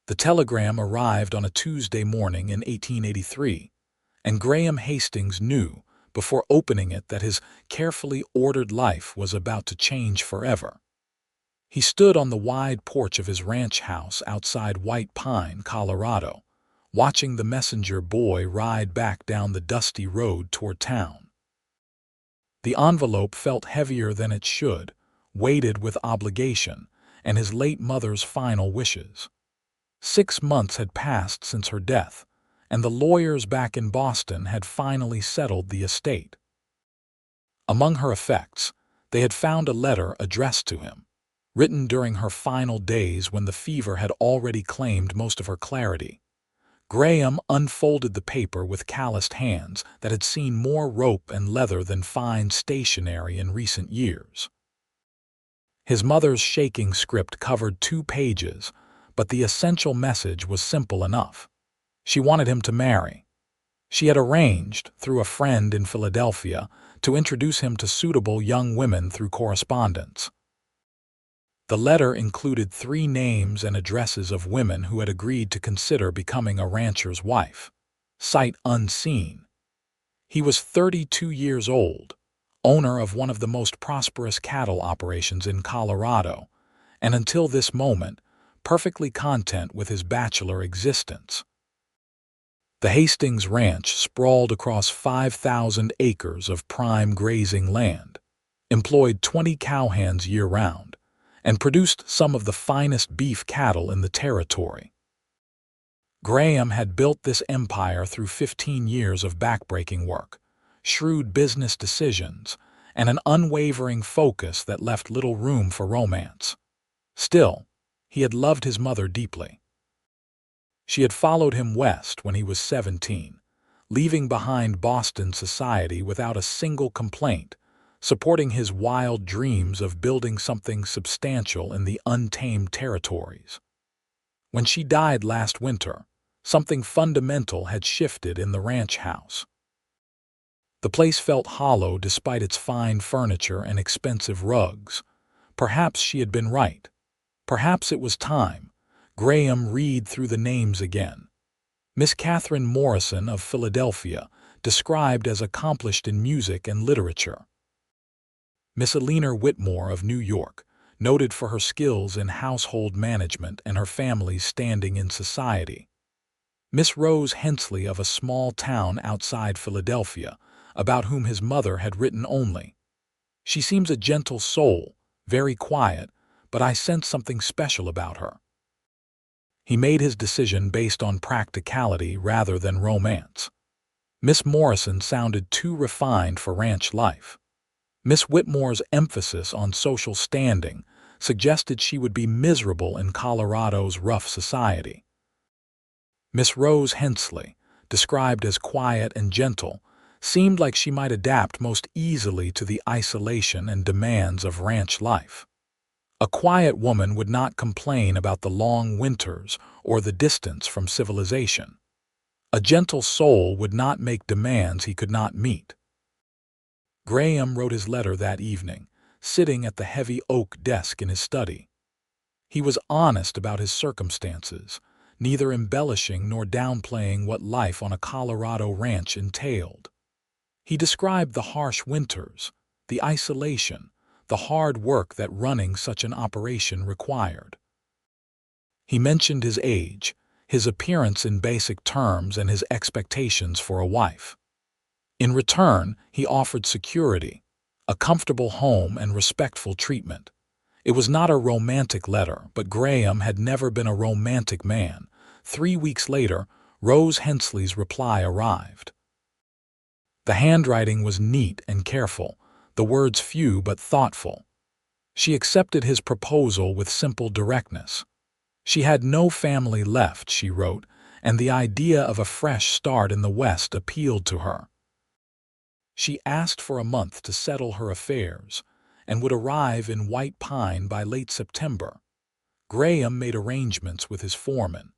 The telegram arrived on a Tuesday morning in 1883, and Graham Hastings knew, before opening it, that his carefully ordered life was about to change forever. He stood on the wide porch of his ranch house outside White Pine, Colorado, watching the messenger boy ride back down the dusty road toward town. The envelope felt heavier than it should, weighted with obligation and his late mother's final wishes. 6 months had passed since her death, and the lawyers back in Boston had finally settled the estate. Among her effects, they had found a letter addressed to him, written during her final days when the fever had already claimed most of her clarity. Graham unfolded the paper with calloused hands that had seen more rope and leather than fine stationery in recent years. His mother's shaking script covered 2 pages, but the essential message was simple enough. She wanted him to marry. She had arranged, through a friend in Philadelphia, to introduce him to suitable young women through correspondence. The letter included 3 names and addresses of women who had agreed to consider becoming a rancher's wife, sight unseen. He was 32 years old, owner of one of the most prosperous cattle operations in Colorado, and until this moment, perfectly content with his bachelor existence. The Hastings Ranch sprawled across 5,000 acres of prime grazing land, employed 20 cowhands year-round, and produced some of the finest beef cattle in the territory. Graham had built this empire through 15 years of backbreaking work, shrewd business decisions, and an unwavering focus that left little room for romance. Still, he had loved his mother deeply. She had followed him west when he was 17, leaving behind Boston society without a single complaint, supporting his wild dreams of building something substantial in the untamed territories. When she died last winter, something fundamental had shifted in the ranch house. The place felt hollow despite its fine furniture and expensive rugs. Perhaps she had been right. Perhaps it was time. Graham read through the names again. Miss Catherine Morrison of Philadelphia, described as accomplished in music and literature. Miss Eleanor Whitmore of New York, noted for her skills in household management and her family's standing in society. Miss Rose Hensley of a small town outside Philadelphia, about whom his mother had written only. She seems a gentle soul, very quiet, but I sense something special about her. He made his decision based on practicality rather than romance. Miss Morrison sounded too refined for ranch life. Miss Whitmore's emphasis on social standing suggested she would be miserable in Colorado's rough society. Miss Rose Hensley, described as quiet and gentle, seemed like she might adapt most easily to the isolation and demands of ranch life. A quiet woman would not complain about the long winters or the distance from civilization. A gentle soul would not make demands he could not meet. Graham wrote his letter that evening, sitting at the heavy oak desk in his study. He was honest about his circumstances, neither embellishing nor downplaying what life on a Colorado ranch entailed. He described the harsh winters, the isolation, the hard work that running such an operation required. He mentioned his age, his appearance in basic terms, and his expectations for a wife. In return, he offered security, a comfortable home, and respectful treatment. It was not a romantic letter, but Graham had never been a romantic man. 3 weeks later, Rose Hensley's reply arrived. The handwriting was neat and careful, the words few but thoughtful. She accepted his proposal with simple directness. She had no family left, she wrote, and the idea of a fresh start in the West appealed to her. She asked for a month to settle her affairs, and would arrive in White Pine by late September. Graham made arrangements with his foreman,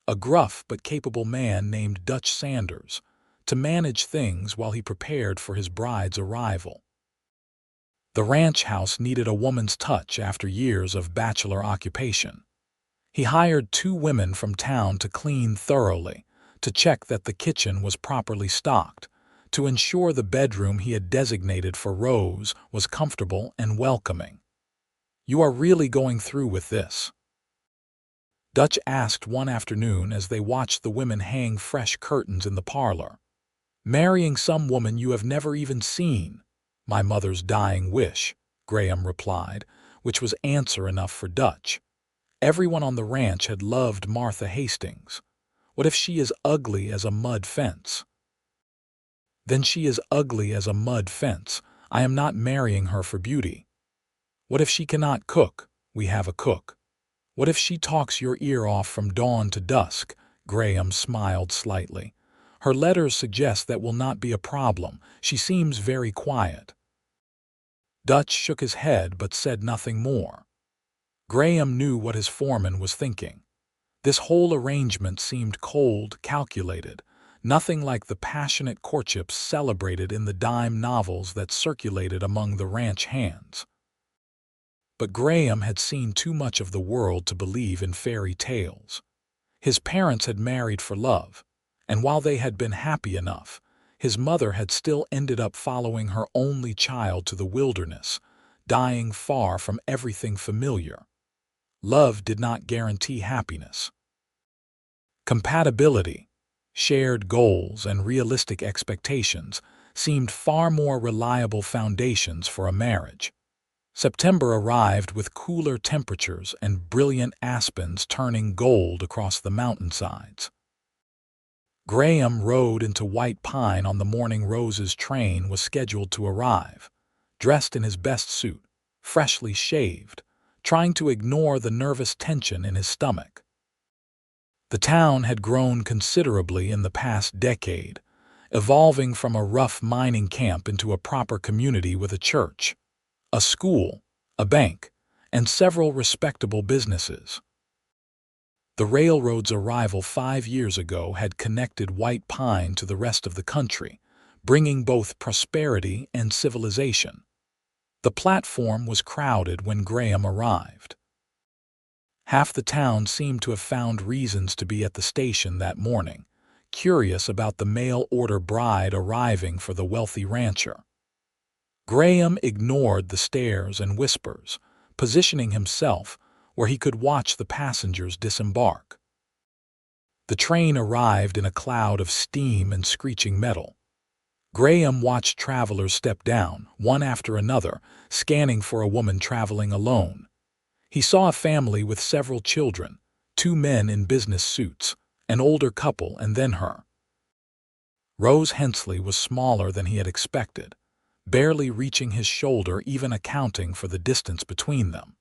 a gruff but capable man named Dutch Sanders, to manage things while he prepared for his bride's arrival. The ranch house needed a woman's touch after years of bachelor occupation. He hired 2 women from town to clean thoroughly, to check that the kitchen was properly stocked, to ensure the bedroom he had designated for Rose was comfortable and welcoming. "You are really going through with this?" Dutch asked one afternoon as they watched the women hang fresh curtains in the parlor. "Marrying some woman you have never even seen." "My mother's dying wish," Graham replied, which was answer enough for Dutch. Everyone on the ranch had loved Martha Hastings. What if she is ugly as a mud fence? Then she is ugly as a mud fence. I am not marrying her for beauty. What if she cannot cook? We have a cook. What if she talks your ear off from dawn to dusk? Graham smiled slightly. Her letters suggest that will not be a problem. She seems very quiet. Dutch shook his head but said nothing more. Graham knew what his foreman was thinking. This whole arrangement seemed cold, calculated, nothing like the passionate courtships celebrated in the dime novels that circulated among the ranch hands. But Graham had seen too much of the world to believe in fairy tales. His parents had married for love, and while they had been happy enough, his mother had still ended up following her only child to the wilderness, dying far from everything familiar. Love did not guarantee happiness. Compatibility, shared goals, and realistic expectations seemed far more reliable foundations for a marriage. September arrived with cooler temperatures and brilliant aspens turning gold across the mountainsides. Graham rode into White Pine on the morning Rose's train was scheduled to arrive, dressed in his best suit, freshly shaved, trying to ignore the nervous tension in his stomach. The town had grown considerably in the past decade, evolving from a rough mining camp into a proper community with a church, a school, a bank, and several respectable businesses. The railroad's arrival 5 years ago had connected White Pine to the rest of the country, bringing both prosperity and civilization. The platform was crowded when Graham arrived. Half the town seemed to have found reasons to be at the station that morning, curious about the mail-order bride arriving for the wealthy rancher. Graham ignored the stares and whispers, positioning himself where he could watch the passengers disembark. The train arrived in a cloud of steam and screeching metal. Graham watched travelers step down, one after another, scanning for a woman traveling alone. He saw a family with several children, 2 men in business suits, an older couple, and then her. Rose Hensley was smaller than he had expected, barely reaching his shoulder, even accounting for the distance between them.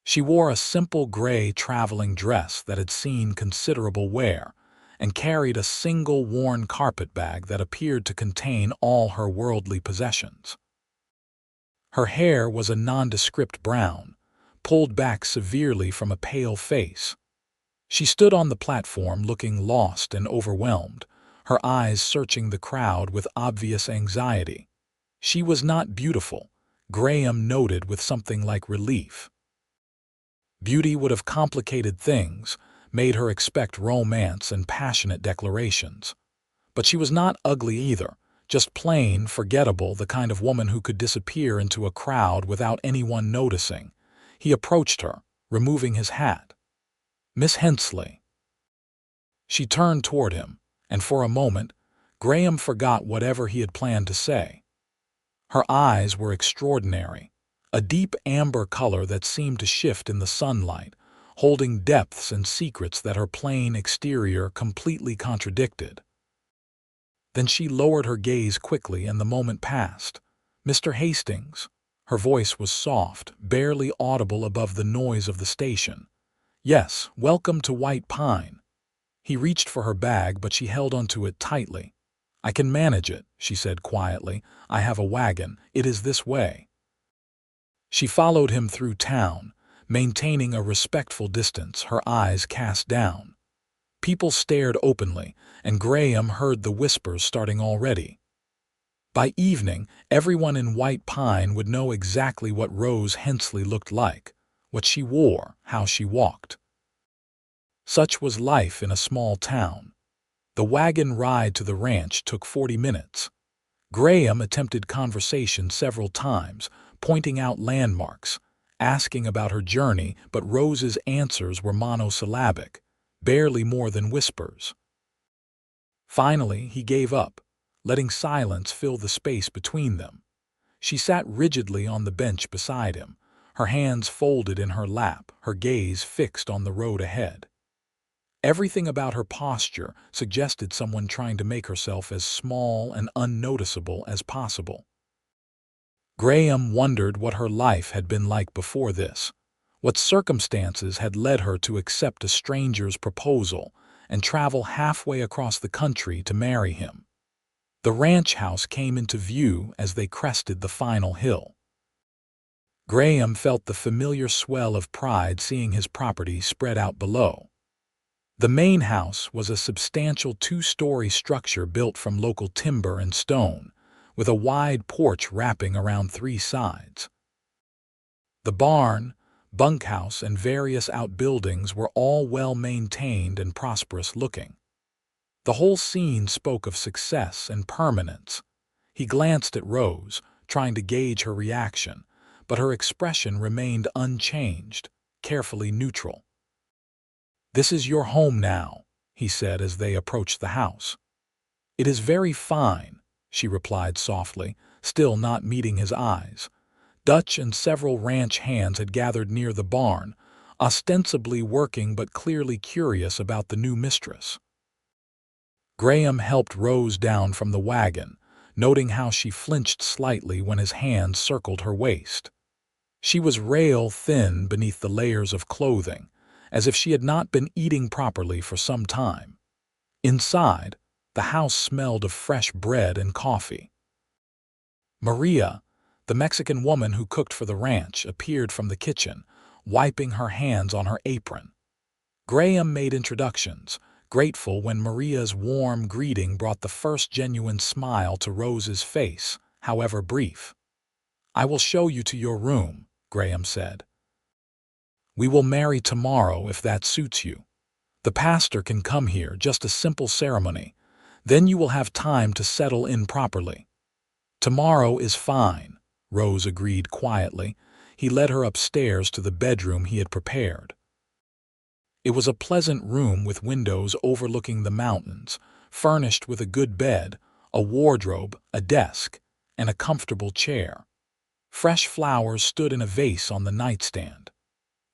She wore a simple gray traveling dress that had seen considerable wear, and carried a single worn carpetbag that appeared to contain all her worldly possessions. Her hair was a nondescript brown, pulled back severely from a pale face. She stood on the platform looking lost and overwhelmed, her eyes searching the crowd with obvious anxiety. She was not beautiful, Graham noted with something like relief. Beauty would have complicated things, made her expect romance and passionate declarations. But she was not ugly either, just plain, forgettable, the kind of woman who could disappear into a crowd without anyone noticing. He approached her, removing his hat. "Miss Hensley." She turned toward him, and for a moment, Graham forgot whatever he had planned to say. Her eyes were extraordinary, a deep amber color that seemed to shift in the sunlight, holding depths and secrets that her plain exterior completely contradicted. Then she lowered her gaze quickly and the moment passed. "Mr. Hastings." Her voice was soft, barely audible above the noise of the station. "Yes, welcome to White Pine." He reached for her bag, but she held onto it tightly. "I can manage it," she said quietly. "I have a wagon. It is this way." She followed him through town, maintaining a respectful distance, her eyes cast down. People stared openly, and Graham heard the whispers starting already. By evening, everyone in White Pine would know exactly what Rose Hensley looked like, what she wore, how she walked. Such was life in a small town. The wagon ride to the ranch took 40 minutes. Graham attempted conversation several times, pointing out landmarks, asking about her journey, but Rose's answers were monosyllabic, barely more than whispers. Finally, he gave up, letting silence fill the space between them. She sat rigidly on the bench beside him, her hands folded in her lap, her gaze fixed on the road ahead. Everything about her posture suggested someone trying to make herself as small and unnoticeable as possible. Graham wondered what her life had been like before this, what circumstances had led her to accept a stranger's proposal and travel halfway across the country to marry him. The ranch house came into view as they crested the final hill. Graham felt the familiar swell of pride seeing his property spread out below. The main house was a substantial two-story structure built from local timber and stone, with a wide porch wrapping around 3 sides. The barn, bunkhouse, and various outbuildings were all well-maintained and prosperous-looking. The whole scene spoke of success and permanence. He glanced at Rose, trying to gauge her reaction, but her expression remained unchanged, carefully neutral. "This is your home now," he said as they approached the house. "It is very fine," she replied softly, still not meeting his eyes. Dutch and several ranch hands had gathered near the barn, ostensibly working but clearly curious about the new mistress. Graham helped Rose down from the wagon, noting how she flinched slightly when his hand circled her waist. She was rail-thin beneath the layers of clothing, as if she had not been eating properly for some time. Inside, the house smelled of fresh bread and coffee. Maria, the Mexican woman who cooked for the ranch, appeared from the kitchen, wiping her hands on her apron. Graham made introductions, grateful when Maria's warm greeting brought the first genuine smile to Rose's face, however brief. "I will show you to your room," Graham said. "We will marry tomorrow if that suits you. The pastor can come here, just a simple ceremony. Then you will have time to settle in properly." "Tomorrow is fine," Rose agreed quietly. He led her upstairs to the bedroom he had prepared. It was a pleasant room with windows overlooking the mountains, furnished with a good bed, a wardrobe, a desk, and a comfortable chair. Fresh flowers stood in a vase on the nightstand.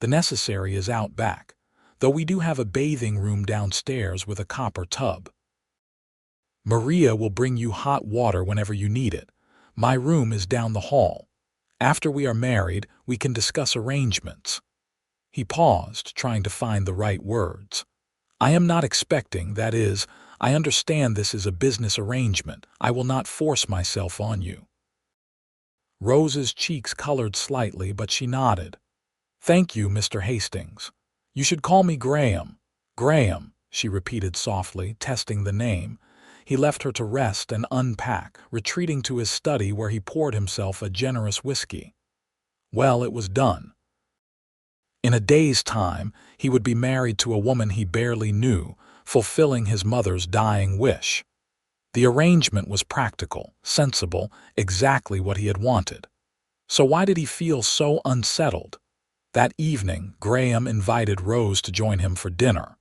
The necessary is out back, though we do have a bathing room downstairs with a copper tub. "Maria will bring you hot water whenever you need it. My room is down the hall. After we are married, we can discuss arrangements." He paused, trying to find the right words. "I am not expecting, that is, I understand this is a business arrangement. I will not force myself on you." Rose's cheeks colored slightly, but she nodded. "Thank you, Mr. Hastings. You should call me Graham." "Graham," she repeated softly, testing the name. He left her to rest and unpack, retreating to his study where he poured himself a generous whiskey. Well, it was done. In a day's time, he would be married to a woman he barely knew, fulfilling his mother's dying wish. The arrangement was practical, sensible, exactly what he had wanted. So why did he feel so unsettled? That evening, Graham invited Rose to join him for dinner.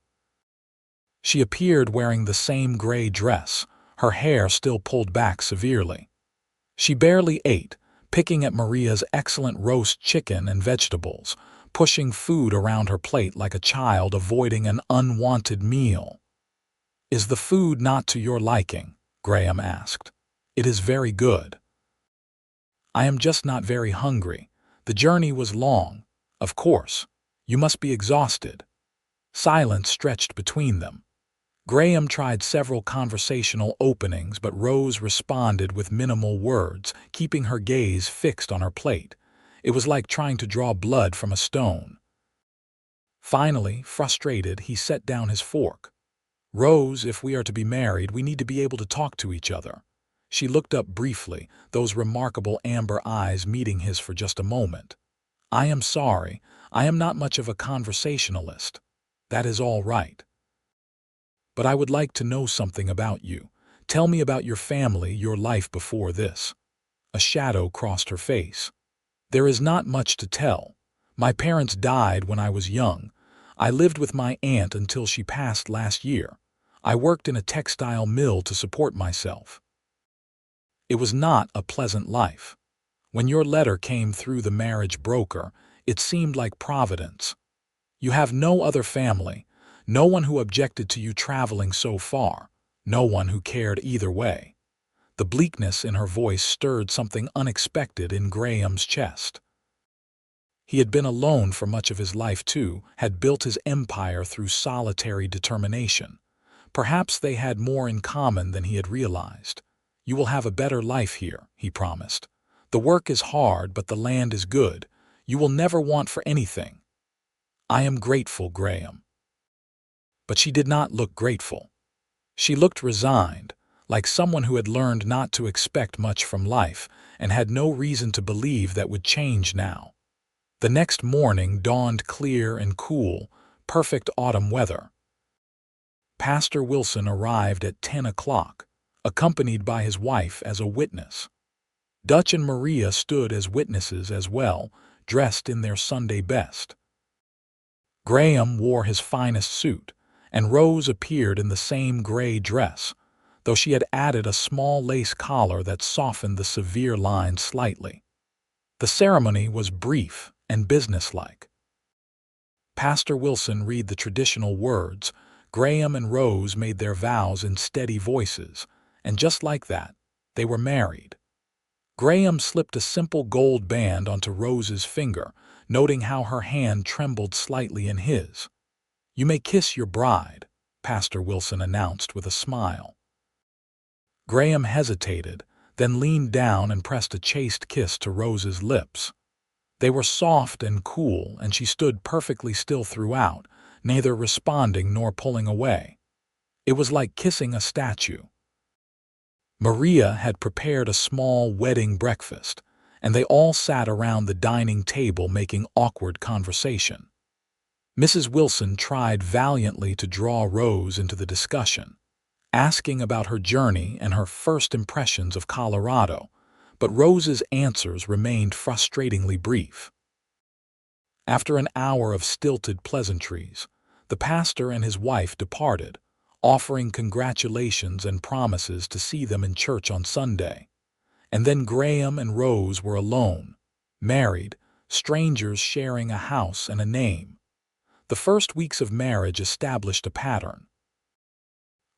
She appeared wearing the same gray dress, her hair still pulled back severely. She barely ate, picking at Maria's excellent roast chicken and vegetables, pushing food around her plate like a child avoiding an unwanted meal. "Is the food not to your liking?" Graham asked. "It is very good." "I am just not very hungry. The journey was long. Of course. You must be exhausted." Silence stretched between them. Graham tried several conversational openings, but Rose responded with minimal words, keeping her gaze fixed on her plate. It was like trying to draw blood from a stone. Finally, frustrated, he set down his fork. "Rose, if we are to be married, we need to be able to talk to each other." She looked up briefly, those remarkable amber eyes meeting his for just a moment. "I am sorry, I am not much of a conversationalist." That is all right. But I would like to know something about you. Tell me about your family, your life before this. A shadow crossed her face. There is not much to tell. My parents died when I was young. I lived with my aunt until she passed last year. I worked in a textile mill to support myself. It was not a pleasant life. When your letter came through the marriage broker, it seemed like providence. You have no other family, no one who objected to you traveling so far, no one who cared either way. The bleakness in her voice stirred something unexpected in Graham's chest. He had been alone for much of his life too, had built his empire through solitary determination. Perhaps they had more in common than he had realized. You will have a better life here, he promised. The work is hard, but the land is good. You will never want for anything. I am grateful, Graham. But she did not look grateful. She looked resigned, like someone who had learned not to expect much from life and had no reason to believe that would change now. The next morning dawned clear and cool, perfect autumn weather. Pastor Wilson arrived at 10 o'clock, accompanied by his wife as a witness. Dutch and Maria stood as witnesses as well, dressed in their Sunday best. Graham wore his finest suit, and Rose appeared in the same gray dress, though she had added a small lace collar that softened the severe lines slightly. The ceremony was brief and businesslike. Pastor Wilson read the traditional words. Graham and Rose made their vows in steady voices, and just like that, they were married. Graham slipped a simple gold band onto Rose's finger, noting how her hand trembled slightly in his. "You may kiss your bride," Pastor Wilson announced with a smile. Graham hesitated, then leaned down and pressed a chaste kiss to Rose's lips. They were soft and cool, and she stood perfectly still throughout, neither responding nor pulling away. It was like kissing a statue. Maria had prepared a small wedding breakfast, and they all sat around the dining table making awkward conversation. Mrs. Wilson tried valiantly to draw Rose into the discussion, asking about her journey and her first impressions of Colorado, but Rose's answers remained frustratingly brief. After an hour of stilted pleasantries, the pastor and his wife departed, offering congratulations and promises to see them in church on Sunday. And then Graham and Rose were alone, married, strangers sharing a house and a name. The first weeks of marriage established a pattern.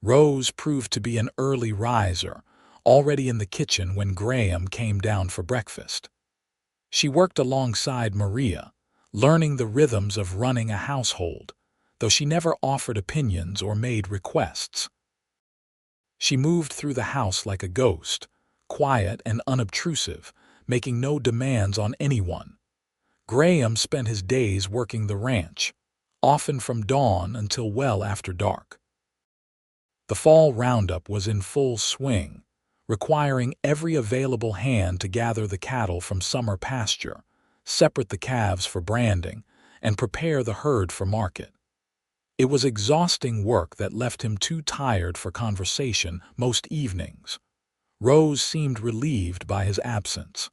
Rose proved to be an early riser, already in the kitchen when Graham came down for breakfast. She worked alongside Maria, learning the rhythms of running a household, though she never offered opinions or made requests. She moved through the house like a ghost, quiet and unobtrusive, making no demands on anyone. Graham spent his days working the ranch, often from dawn until well after dark. The fall roundup was in full swing, requiring every available hand to gather the cattle from summer pasture, separate the calves for branding, and prepare the herd for market. It was exhausting work that left him too tired for conversation most evenings. Rose seemed relieved by his absence.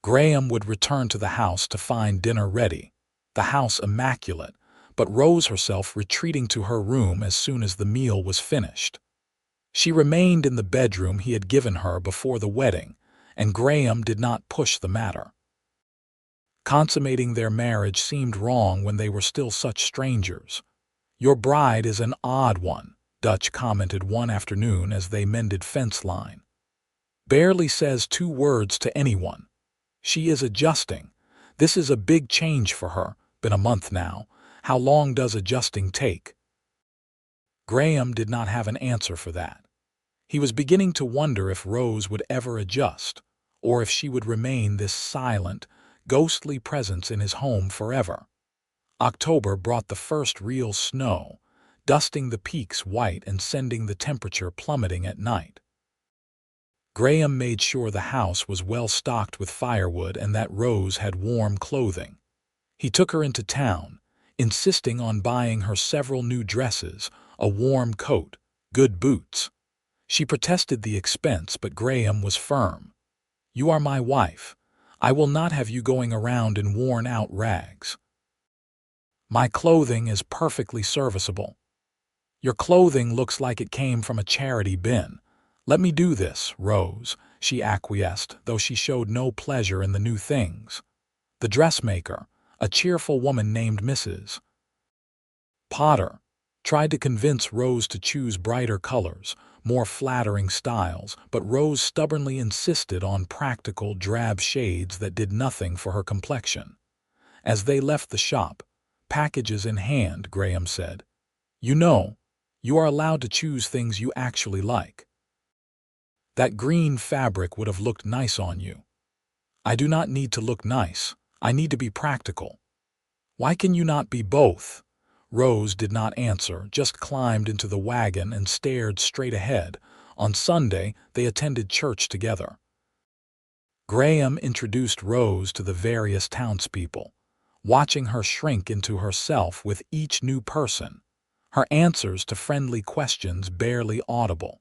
Graham would return to the house to find dinner ready, the house immaculate, but Rose herself retreating to her room as soon as the meal was finished. She remained in the bedroom he had given her before the wedding, and Graham did not push the matter. Consummating their marriage seemed wrong when they were still such strangers. "Your bride is an odd one," Dutch commented one afternoon as they mended fence line. "Barely says 2 words to anyone. She is adjusting. This is a big change for her. Been a month now. How long does adjusting take?" Graham did not have an answer for that. He was beginning to wonder if Rose would ever adjust, or if she would remain this silent, ghostly presence in his home forever. October brought the first real snow, dusting the peaks white and sending the temperature plummeting at night. Graham made sure the house was well stocked with firewood and that Rose had warm clothing. He took her into town, insisting on buying her several new dresses, a warm coat, good boots. She protested the expense, but Graham was firm. "You are my wife. I will not have you going around in worn-out rags. My clothing is perfectly serviceable." "Your clothing looks like it came from a charity bin. Let me do this, Rose," she acquiesced, though she showed no pleasure in the new things. The dressmaker, a cheerful woman named Mrs. Potter, tried to convince Rose to choose brighter colors, more flattering styles, but Rose stubbornly insisted on practical, drab shades that did nothing for her complexion. As they left the shop, packages in hand, Graham said, "You know, you are allowed to choose things you actually like. That green fabric would have looked nice on you." "I do not need to look nice. I need to be practical." "Why can you not be both?" Rose did not answer, just climbed into the wagon and stared straight ahead. On Sunday, they attended church together. Graham introduced Rose to the various townspeople, watching her shrink into herself with each new person, her answers to friendly questions barely audible.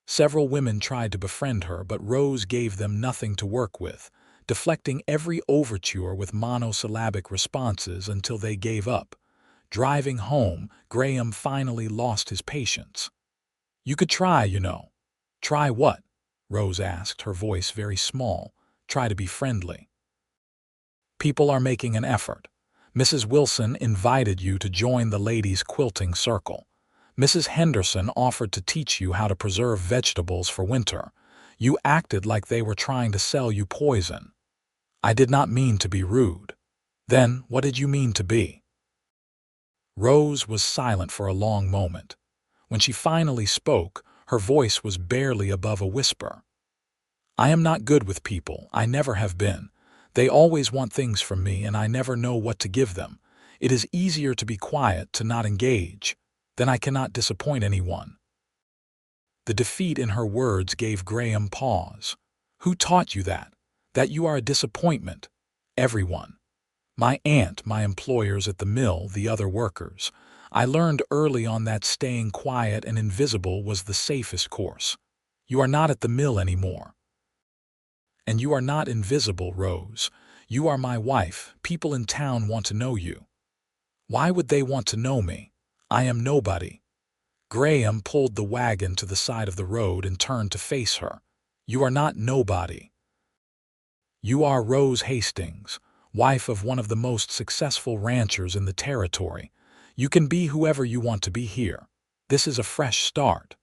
Several women tried to befriend her, but Rose gave them nothing to work with, deflecting every overture with monosyllabic responses until they gave up. Driving home, Graham finally lost his patience. "You could try, you know." "Try what?" Rose asked, her voice very small. "Try to be friendly. People are making an effort. Mrs. Wilson invited you to join the ladies' quilting circle. Mrs. Henderson offered to teach you how to preserve vegetables for winter. You acted like they were trying to sell you poison." "I did not mean to be rude." "Then what did you mean to be?" Rose was silent for a long moment. When she finally spoke, her voice was barely above a whisper. "I am not good with people. I never have been. They always want things from me, and I never know what to give them. It is easier to be quiet, to not engage. Then I cannot disappoint anyone." The defeat in her words gave Graham pause. "Who taught you that? That you are a disappointment?" "Everyone. My aunt, my employers at the mill, the other workers. I learned early on that staying quiet and invisible was the safest course. You are not at the mill anymore. And you are not invisible, Rose. You are my wife. People in town want to know you." "Why would they want to know me? I am nobody." Graham pulled the wagon to the side of the road and turned to face her. "You are not nobody. You are Rose Hastings, wife of one of the most successful ranchers in the territory. You can be whoever you want to be here. This is a fresh start."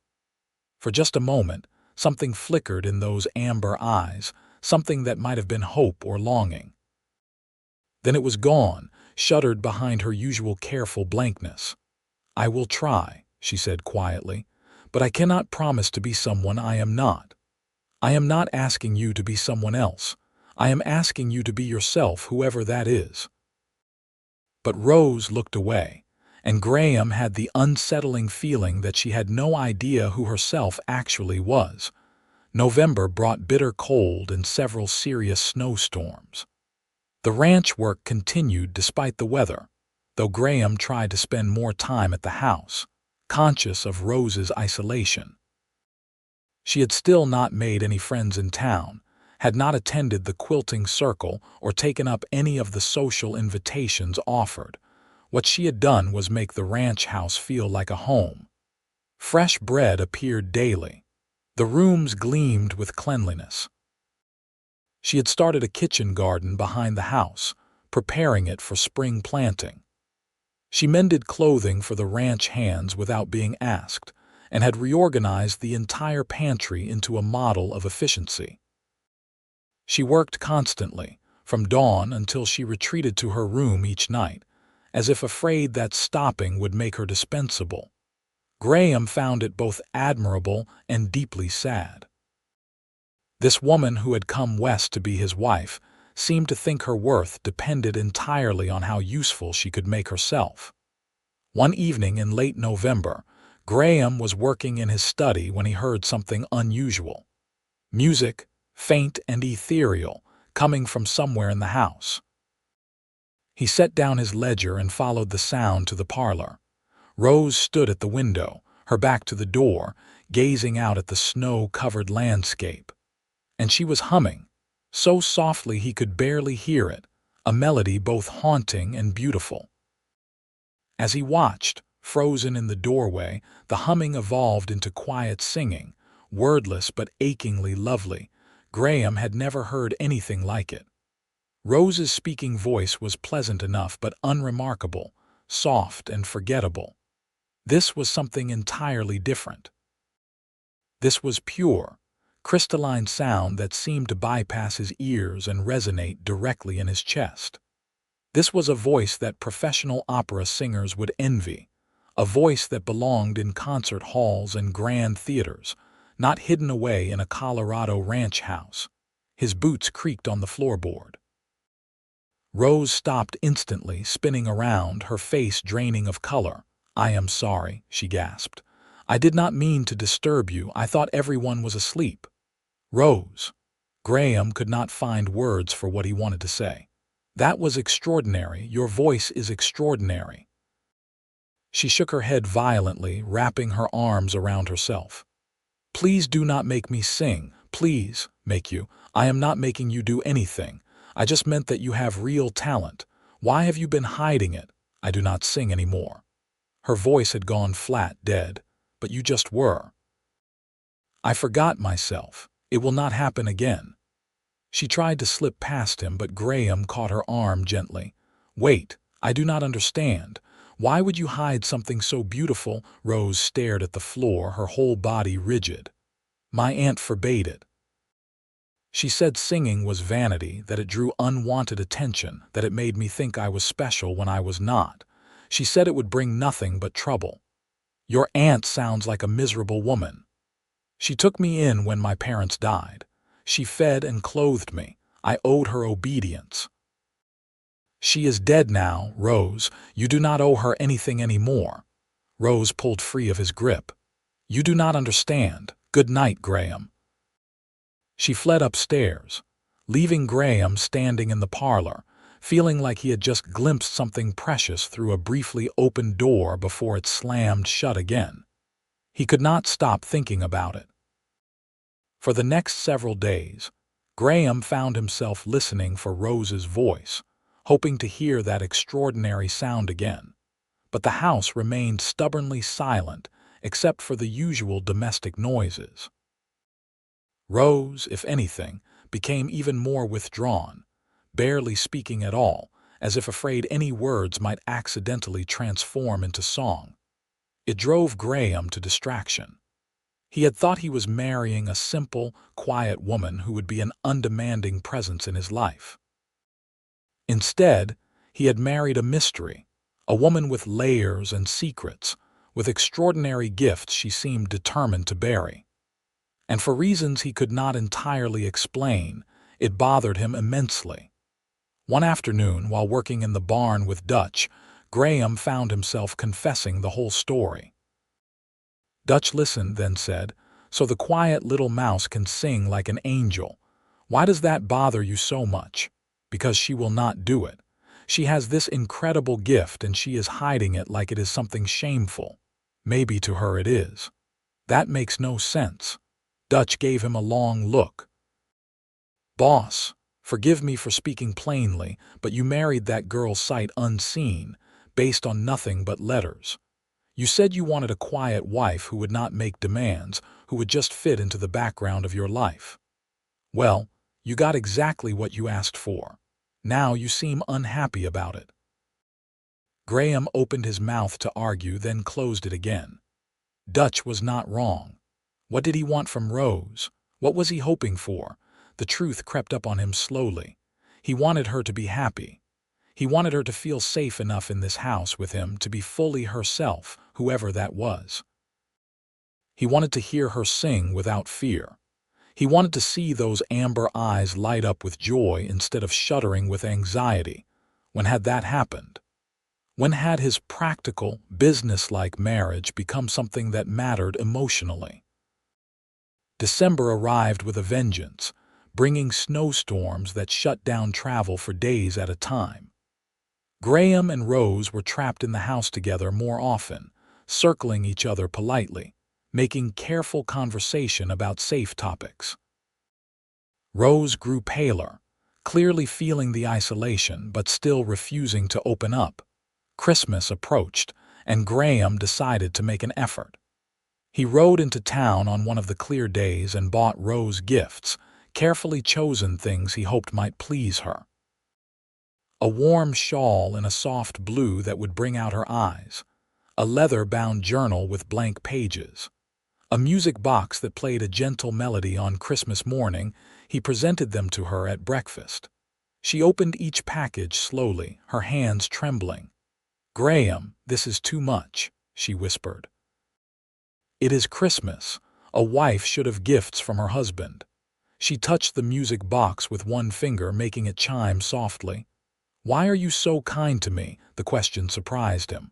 For just a moment, something flickered in those amber eyes, something that might have been hope or longing. Then it was gone, shuttered behind her usual careful blankness. "I will try," she said quietly, "but I cannot promise to be someone I am not. I am not asking you to be someone else. I am asking you to be yourself, whoever that is." But Rose looked away, and Graham had the unsettling feeling that she had no idea who herself actually was. November brought bitter cold and several serious snowstorms. The ranch work continued despite the weather, though Graham tried to spend more time at the house, conscious of Rose's isolation. She had still not made any friends in town, had not attended the quilting circle or taken up any of the social invitations offered. What she had done was make the ranch house feel like a home. Fresh bread appeared daily. The rooms gleamed with cleanliness. She had started a kitchen garden behind the house, preparing it for spring planting. She mended clothing for the ranch hands without being asked, and had reorganized the entire pantry into a model of efficiency. She worked constantly, from dawn until she retreated to her room each night, as if afraid that stopping would make her dispensable. Graham found it both admirable and deeply sad. This woman who had come west to be his wife seemed to think her worth depended entirely on how useful she could make herself. One evening in late November, Graham was working in his study when he heard something unusual. Music, faint and ethereal, coming from somewhere in the house. He set down his ledger and followed the sound to the parlor. Rose stood at the window, her back to the door, gazing out at the snow-covered landscape. And she was humming, so softly he could barely hear it, a melody both haunting and beautiful. As he watched, frozen in the doorway, the humming evolved into quiet singing, wordless but achingly lovely. Graham had never heard anything like it. Rose's speaking voice was pleasant enough but unremarkable, soft and forgettable. This was something entirely different. This was pure, crystalline sound that seemed to bypass his ears and resonate directly in his chest. This was a voice that professional opera singers would envy, a voice that belonged in concert halls and grand theaters, not hidden away in a Colorado ranch house. His boots creaked on the floorboard. Rose stopped instantly, spinning around, her face draining of color. "I am sorry," she gasped. "I did not mean to disturb you. I thought everyone was asleep." "Rose." Graham could not find words for what he wanted to say. "That was extraordinary. Your voice is extraordinary." She shook her head violently, wrapping her arms around herself. "Please do not make me sing. Please, make you. I am not making you do anything. I just meant that you have real talent. Why have you been hiding it? I do not sing anymore." Her voice had gone flat, dead. "But you just were." "I forgot myself. It will not happen again." She tried to slip past him, but Graham caught her arm gently. "Wait, I do not understand. Why would you hide something so beautiful?" Rose stared at the floor, her whole body rigid. "My aunt forbade it. She said singing was vanity, that it drew unwanted attention, that it made me think I was special when I was not. She said it would bring nothing but trouble." "Your aunt sounds like a miserable woman." "She took me in when my parents died. She fed and clothed me. I owed her obedience." "She is dead now, Rose. You do not owe her anything anymore." Rose pulled free of his grip. "You do not understand. Good night, Graham." She fled upstairs, leaving Graham standing in the parlor, feeling like he had just glimpsed something precious through a briefly opened door before it slammed shut again. He could not stop thinking about it. For the next several days, Graham found himself listening for Rose's voice, hoping to hear that extraordinary sound again. But the house remained stubbornly silent, except for the usual domestic noises. Rose, if anything, became even more withdrawn, barely speaking at all, as if afraid any words might accidentally transform into song. It drove Graham to distraction. He had thought he was marrying a simple, quiet woman who would be an undemanding presence in his life. Instead, he had married a mystery, a woman with layers and secrets, with extraordinary gifts she seemed determined to bury. And for reasons he could not entirely explain, it bothered him immensely. One afternoon, while working in the barn with Dutch, Graham found himself confessing the whole story. Dutch listened, then said, "So the quiet little mouse can sing like an angel. Why does that bother you so much?" "Because she will not do it. She has this incredible gift and she is hiding it like it is something shameful. Maybe to her it is." "That makes no sense." Dutch gave him a long look. "Boss, forgive me for speaking plainly, but you married that girl sight unseen, based on nothing but letters. You said you wanted a quiet wife who would not make demands, who would just fit into the background of your life. Well, you got exactly what you asked for. Now you seem unhappy about it." Graham opened his mouth to argue, then closed it again. Dutch was not wrong. What did he want from Rose? What was he hoping for? The truth crept up on him slowly. He wanted her to be happy. He wanted her to feel safe enough in this house with him to be fully herself, whoever that was. He wanted to hear her sing without fear. He wanted to see those amber eyes light up with joy instead of shuddering with anxiety. When had that happened? When had his practical, businesslike marriage become something that mattered emotionally? December arrived with a vengeance, bringing snowstorms that shut down travel for days at a time. Graham and Rose were trapped in the house together more often, circling each other politely, making careful conversation about safe topics. Rose grew paler, clearly feeling the isolation but still refusing to open up. Christmas approached, and Graham decided to make an effort. He rode into town on one of the clear days and bought Rose gifts, carefully chosen things he hoped might please her. A warm shawl in a soft blue that would bring out her eyes, a leather-bound journal with blank pages, a music box that played a gentle melody on Christmas morning. He presented them to her at breakfast. She opened each package slowly, her hands trembling. "Graham, this is too much," she whispered. "It is Christmas. A wife should have gifts from her husband." She touched the music box with one finger, making it chime softly. "Why are you so kind to me?" The question surprised him.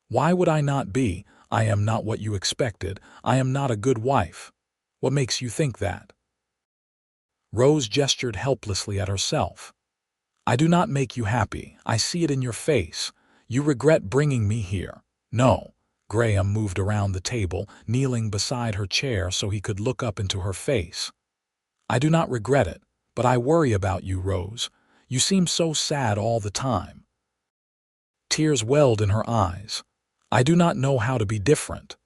"Why would I not be? I am not what you expected. I am not a good wife." "What makes you think that?" Rose gestured helplessly at herself. "I do not make you happy. I see it in your face. You regret bringing me here." "No." Graham moved around the table, kneeling beside her chair so he could look up into her face. "I do not regret it, but I worry about you, Rose. You seem so sad all the time." Tears welled in her eyes. "I do not know how to be different."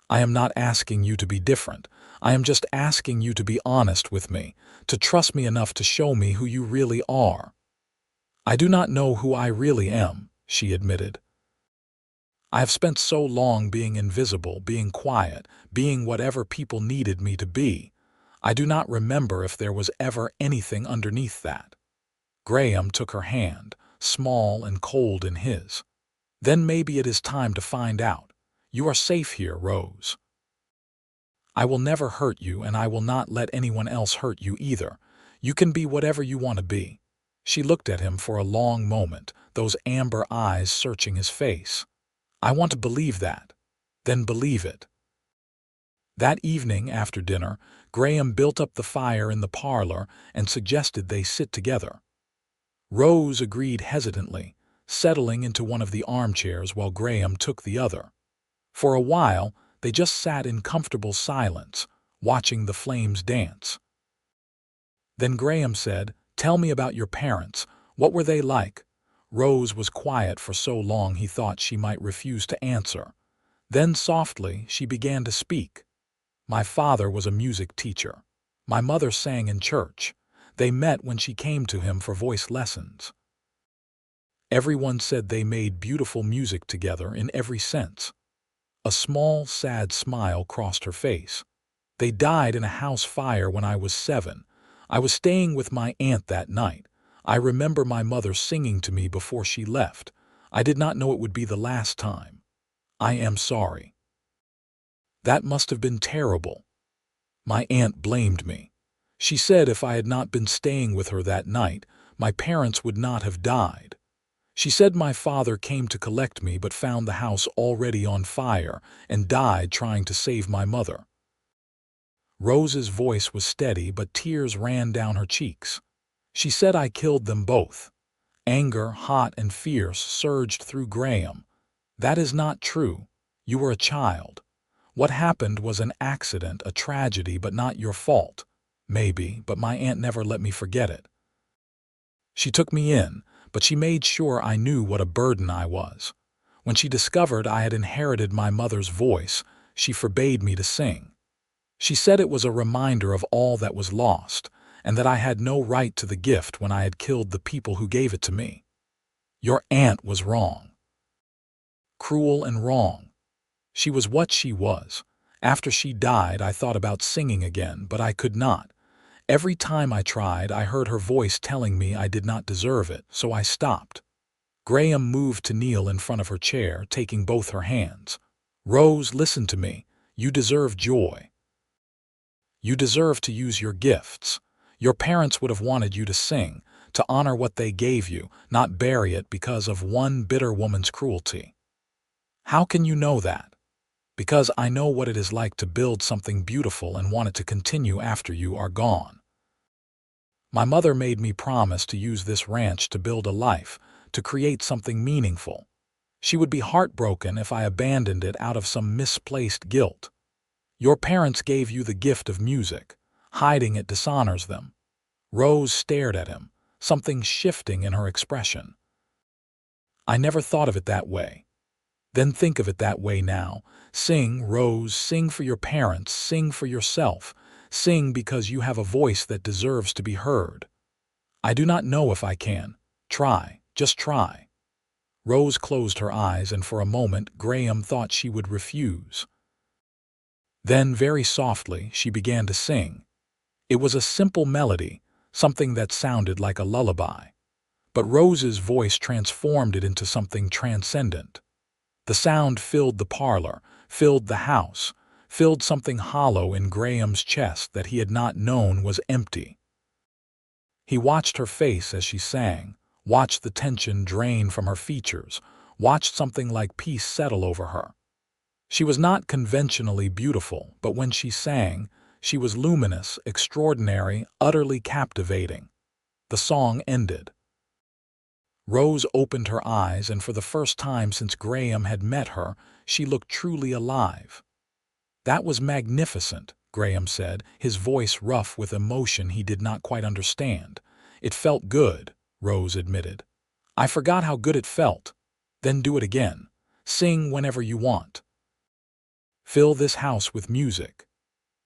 "I am not asking you to be different. I am just asking you to be honest with me, to trust me enough to show me who you really are." "I do not know who I really am," she admitted. "I have spent so long being invisible, being quiet, being whatever people needed me to be. I do not remember if there was ever anything underneath that." Graham took her hand, small and cold in his. "Then maybe it is time to find out. You are safe here, Rose. I will never hurt you, and I will not let anyone else hurt you either. You can be whatever you want to be." She looked at him for a long moment, those amber eyes searching his face. "I want to believe that." "Then believe it." That evening after dinner, Graham built up the fire in the parlor and suggested they sit together. Rose agreed hesitantly, settling into one of the armchairs while Graham took the other. For a while, they just sat in comfortable silence, watching the flames dance. Then Graham said, "Tell me about your parents. What were they like?" Rose was quiet for so long he thought she might refuse to answer. Then softly she began to speak. "My father was a music teacher. My mother sang in church. They met when she came to him for voice lessons. Everyone said they made beautiful music together in every sense." A small, sad smile crossed her face. "They died in a house fire when I was 7. I was staying with my aunt that night. I remember my mother singing to me before she left. I did not know it would be the last time. I am sorry." "That must have been terrible." "My aunt blamed me. She said if I had not been staying with her that night, my parents would not have died. She said my father came to collect me but found the house already on fire and died trying to save my mother." Rose's voice was steady, but tears ran down her cheeks. "She said I killed them both." Anger, hot and fierce, surged through Graham. "That is not true. You were a child. What happened was an accident, a tragedy, but not your fault. Maybe, but my aunt never let me forget it. She took me in, but she made sure I knew what a burden I was. When she discovered I had inherited my mother's voice, she forbade me to sing. She said it was a reminder of all that was lost, and that I had no right to the gift when I had killed the people who gave it to me. Your aunt was wrong. Cruel and wrong. She was what she was. After she died, I thought about singing again, but I could not. Every time I tried, I heard her voice telling me I did not deserve it, so I stopped." Graham moved to kneel in front of her chair, taking both her hands. "Rose, listen to me. You deserve joy. You deserve to use your gifts. Your parents would have wanted you to sing, to honor what they gave you, not bury it because of one bitter woman's cruelty." "How can you know that?" "Because I know what it is like to build something beautiful and want it to continue after you are gone. My mother made me promise to use this ranch to build a life, to create something meaningful. She would be heartbroken if I abandoned it out of some misplaced guilt. Your parents gave you the gift of music. Hiding it dishonors them. Rose stared at him, something shifting in her expression. I never thought of it that way. Then think of it that way now. Sing, Rose, sing for your parents, sing for yourself. Sing because you have a voice that deserves to be heard. I do not know if I can. Try, just try. Rose closed her eyes, and for a moment Graham thought she would refuse. Then, very softly, she began to sing. It was a simple melody, something that sounded like a lullaby. But Rose's voice transformed it into something transcendent. The sound filled the parlor, filled the house, filled something hollow in Graham's chest that he had not known was empty. He watched her face as she sang, watched the tension drain from her features, watched something like peace settle over her. She was not conventionally beautiful, but when she sang, she was luminous, extraordinary, utterly captivating. The song ended. Rose opened her eyes, and for the first time since Graham had met her, she looked truly alive. "That was magnificent," Graham said, his voice rough with emotion he did not quite understand. "It felt good," Rose admitted. "I forgot how good it felt." "Then do it again. Sing whenever you want. Fill this house with music."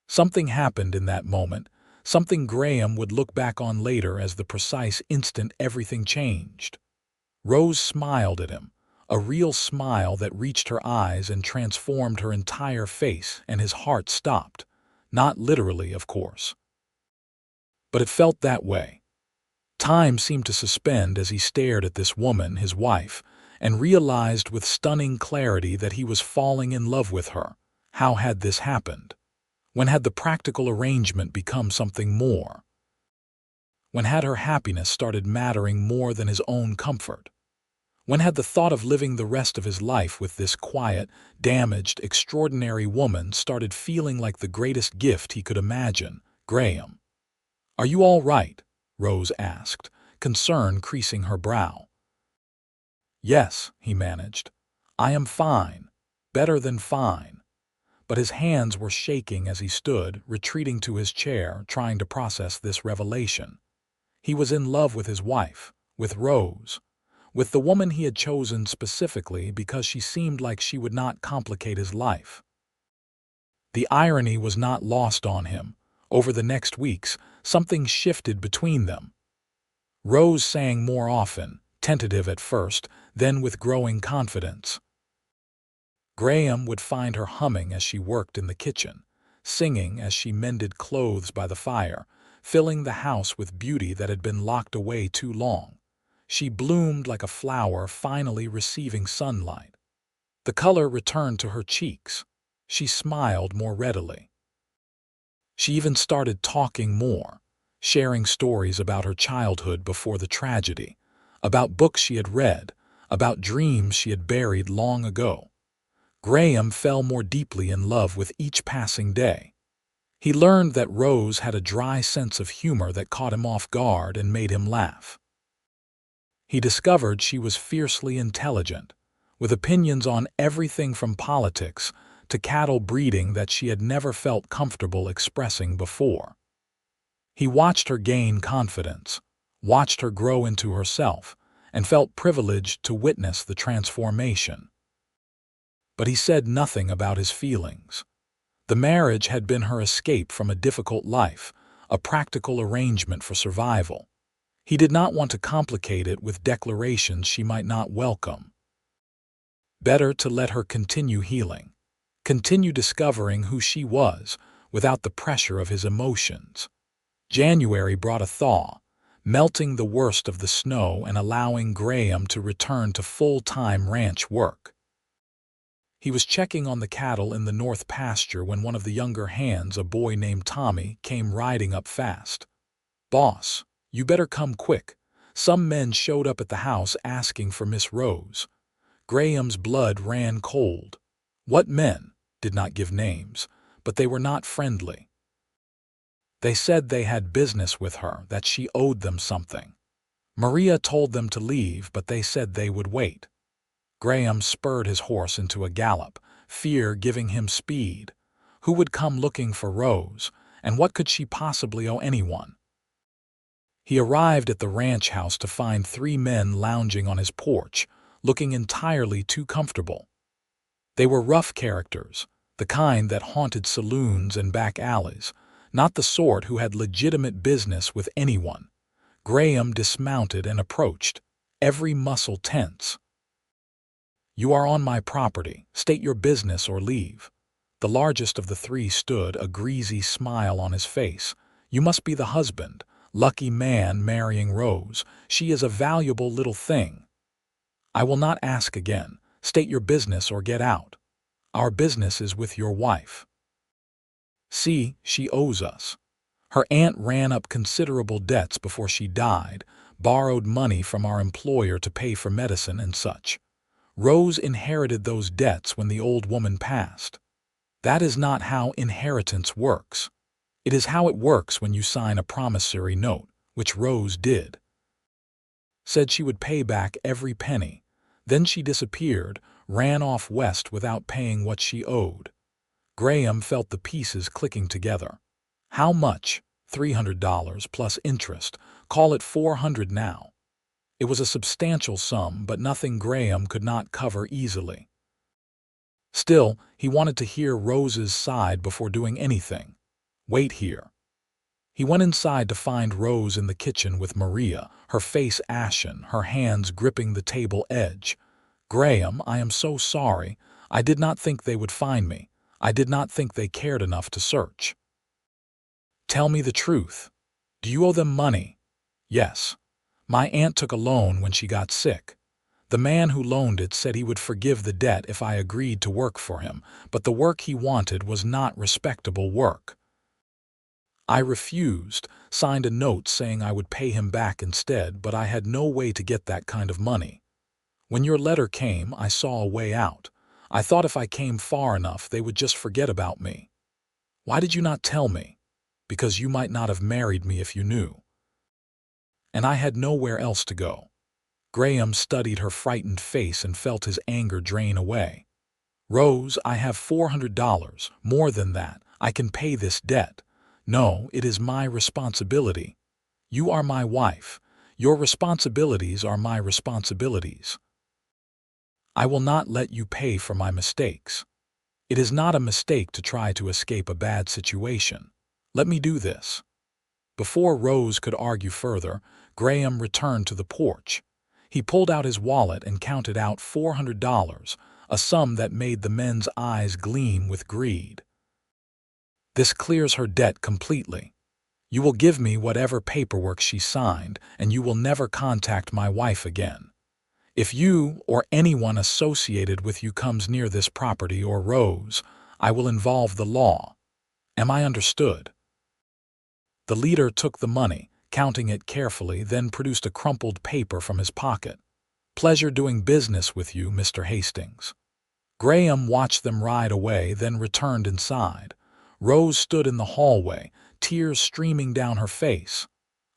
Something happened in that moment, something Graham would look back on later as the precise instant everything changed. Rose smiled at him, a real smile that reached her eyes and transformed her entire face, and his heart stopped. Not literally, of course. But it felt that way. Time seemed to suspend as he stared at this woman, his wife, and realized with stunning clarity that he was falling in love with her. How had this happened? When had the practical arrangement become something more? When had her happiness started mattering more than his own comfort? When had the thought of living the rest of his life with this quiet, damaged, extraordinary woman started feeling like the greatest gift he could imagine? "Graham, are you all right?" Rose asked, concern creasing her brow. "Yes," he managed. "I am fine. Better than fine." But his hands were shaking as he stood, retreating to his chair, trying to process this revelation. He was in love with his wife, with Rose, with the woman he had chosen specifically because she seemed like she would not complicate his life. The irony was not lost on him. Over the next weeks, something shifted between them. Rose sang more often, tentative at first, then with growing confidence. Graham would find her humming as she worked in the kitchen, singing as she mended clothes by the fire, filling the house with beauty that had been locked away too long. She bloomed like a flower finally receiving sunlight. The color returned to her cheeks. She smiled more readily. She even started talking more, sharing stories about her childhood before the tragedy, about books she had read, about dreams she had buried long ago. Graham fell more deeply in love with each passing day. He learned that Rose had a dry sense of humor that caught him off guard and made him laugh. He discovered she was fiercely intelligent, with opinions on everything from politics to cattle breeding that she had never felt comfortable expressing before. He watched her gain confidence, watched her grow into herself, and felt privileged to witness the transformation. But he said nothing about his feelings. The marriage had been her escape from a difficult life, a practical arrangement for survival. He did not want to complicate it with declarations she might not welcome. Better to let her continue healing, continue discovering who she was without the pressure of his emotions. January brought a thaw, melting the worst of the snow and allowing Graham to return to full-time ranch work. He was checking on the cattle in the north pasture when one of the younger hands, a boy named Tommy, came riding up fast. "Boss, you better come quick. Some men showed up at the house asking for Miss Rose." Graham's blood ran cold. What men? Did not give names, but they were not friendly. They said they had business with her, that she owed them something. Maria told them to leave, but they said they would wait. Graham spurred his horse into a gallop, fear giving him speed. Who would come looking for Rose, and what could she possibly owe anyone? He arrived at the ranch house to find 3 men lounging on his porch, looking entirely too comfortable. They were rough characters, the kind that haunted saloons and back alleys, not the sort who had legitimate business with anyone. Graham dismounted and approached, every muscle tense. "You are on my property. State your business or leave." The largest of the 3 stood, a greasy smile on his face. "You must be the husband. Lucky man marrying Rose. She is a valuable little thing." "I will not ask again. State your business or get out." "Our business is with your wife. See, she owes us. Her aunt ran up considerable debts before she died, borrowed money from our employer to pay for medicine and such. Rose inherited those debts when the old woman passed. That is not how inheritance works. It is how it works when you sign a promissory note, which Rose did. Said she would pay back every penny. Then she disappeared, ran off west without paying what she owed." Graham felt the pieces clicking together. "How much?" $300 plus interest. Call it 400 now. It was a substantial sum, but nothing Graham could not cover easily. Still, he wanted to hear Rose's side before doing anything. "Wait here." He went inside to find Rose in the kitchen with Maria, her face ashen, her hands gripping the table edge. "Graham, I am so sorry. I did not think they would find me. I did not think they cared enough to search." "Tell me the truth. Do you owe them money?" "Yes. My aunt took a loan when she got sick. The man who loaned it said he would forgive the debt if I agreed to work for him, but the work he wanted was not respectable work. I refused, signed a note saying I would pay him back instead, but I had no way to get that kind of money. When your letter came, I saw a way out. I thought if I came far enough, they would just forget about me. Why did you not tell me? Because you might not have married me if you knew. And I had nowhere else to go." Graham studied her frightened face and felt his anger drain away. "Rose, I have $400, more than that. I can pay this debt. No, it is my responsibility. You are my wife. Your responsibilities are my responsibilities. I will not let you pay for my mistakes. It is not a mistake to try to escape a bad situation. Let me do this." Before Rose could argue further, Graham returned to the porch. He pulled out his wallet and counted out $400, a sum that made the men's eyes gleam with greed. "This clears her debt completely. You will give me whatever paperwork she signed, and you will never contact my wife again. If you or anyone associated with you comes near this property or Rose, I will involve the law. Am I understood?" The leader took the money, counting it carefully, then produced a crumpled paper from his pocket. "Pleasure doing business with you, Mr. Hastings." Graham watched them ride away, then returned inside. Rose stood in the hallway, tears streaming down her face.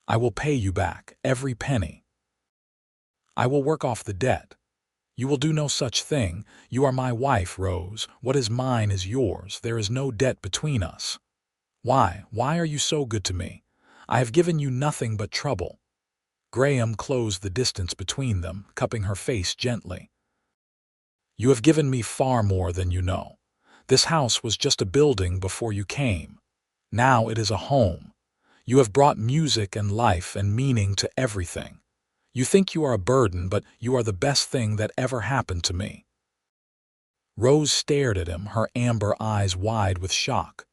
"I will pay you back, every penny. I will work off the debt. You will do no such thing. You are my wife, Rose. What is mine is yours. There is no debt between us. Why are you so good to me? I have given you nothing but trouble." Graham closed the distance between them, cupping her face gently. "You have given me far more than you know. This house was just a building before you came. Now it is a home. You have brought music and life and meaning to everything. You think you are a burden, but you are the best thing that ever happened to me." Rose stared at him, her amber eyes wide with shock.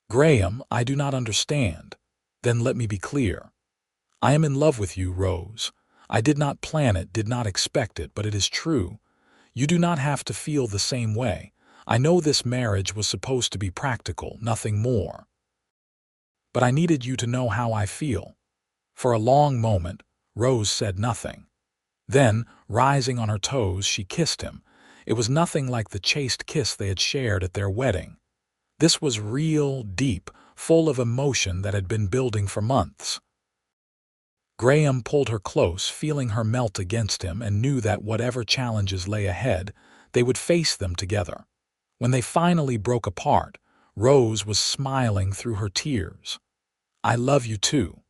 "Graham, I do not understand." "Then let me be clear. I am in love with you, Rose. I did not plan it, did not expect it, but it is true. You do not have to feel the same way. I know this marriage was supposed to be practical, nothing more. But I needed you to know how I feel." For a long moment, Rose said nothing. Then, rising on her toes, she kissed him. It was nothing like the chaste kiss they had shared at their wedding. This was real, deep, full of emotion that had been building for months. Graham pulled her close, feeling her melt against him, and knew that whatever challenges lay ahead, they would face them together. When they finally broke apart, Rose was smiling through her tears. "I love you too.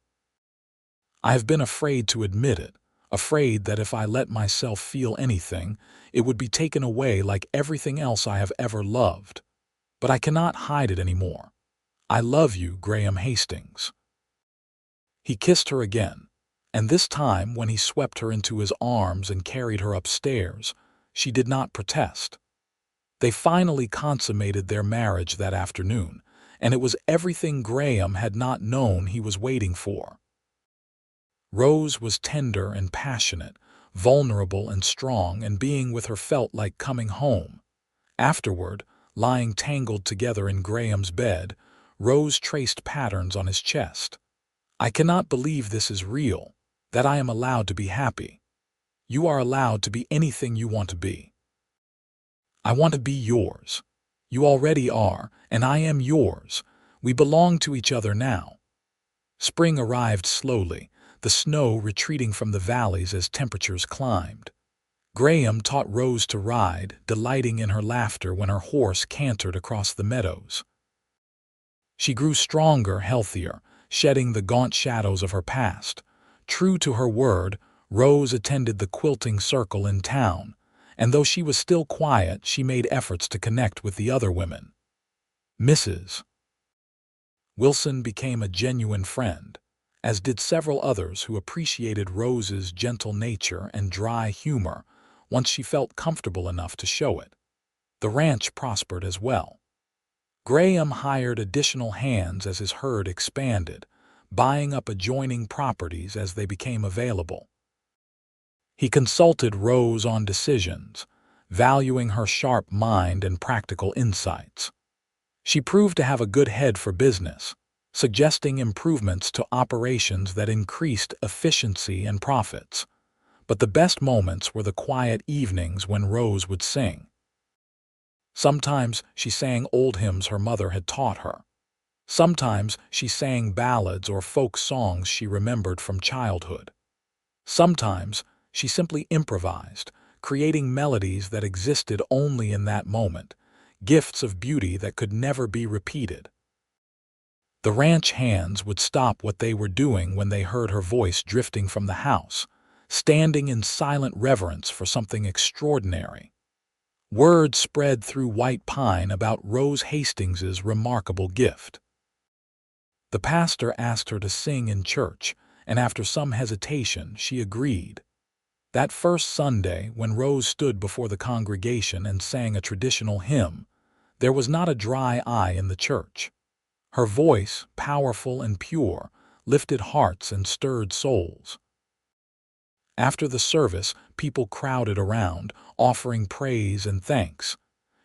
I have been afraid to admit it, afraid that if I let myself feel anything, it would be taken away like everything else I have ever loved. But I cannot hide it anymore. I love you, Graham Hastings." He kissed her again, and this time when he swept her into his arms and carried her upstairs, she did not protest. They finally consummated their marriage that afternoon, and it was everything Graham had not known he was waiting for. Rose was tender and passionate, vulnerable and strong, and being with her felt like coming home. Afterward, lying tangled together in Graham's bed, Rose traced patterns on his chest. "I cannot believe this is real, that I am allowed to be happy. You are allowed to be anything you want to be. I want to be yours. You already are, and I am yours. We belong to each other now." Spring arrived slowly, the snow retreating from the valleys as temperatures climbed. Graham taught Rose to ride, delighting in her laughter when her horse cantered across the meadows. She grew stronger, healthier, shedding the gaunt shadows of her past. True to her word, Rose attended the quilting circle in town, and though she was still quiet, she made efforts to connect with the other women. Mrs. Wilson became a genuine friend, as did several others who appreciated Rose's gentle nature and dry humor once she felt comfortable enough to show it. The ranch prospered as well. Graham hired additional hands as his herd expanded, buying up adjoining properties as they became available. He consulted Rose on decisions, valuing her sharp mind and practical insights. She proved to have a good head for business, suggesting improvements to operations that increased efficiency and profits. But the best moments were the quiet evenings when Rose would sing. Sometimes she sang old hymns her mother had taught her. Sometimes she sang ballads or folk songs she remembered from childhood. Sometimes she simply improvised, creating melodies that existed only in that moment, gifts of beauty that could never be repeated. The ranch hands would stop what they were doing when they heard her voice drifting from the house, standing in silent reverence for something extraordinary. Word spread through White Pine about Rose Hastings's remarkable gift. The pastor asked her to sing in church, and after some hesitation, she agreed. That first Sunday, when Rose stood before the congregation and sang a traditional hymn, there was not a dry eye in the church. Her voice, powerful and pure, lifted hearts and stirred souls. After the service, people crowded around, offering praise and thanks.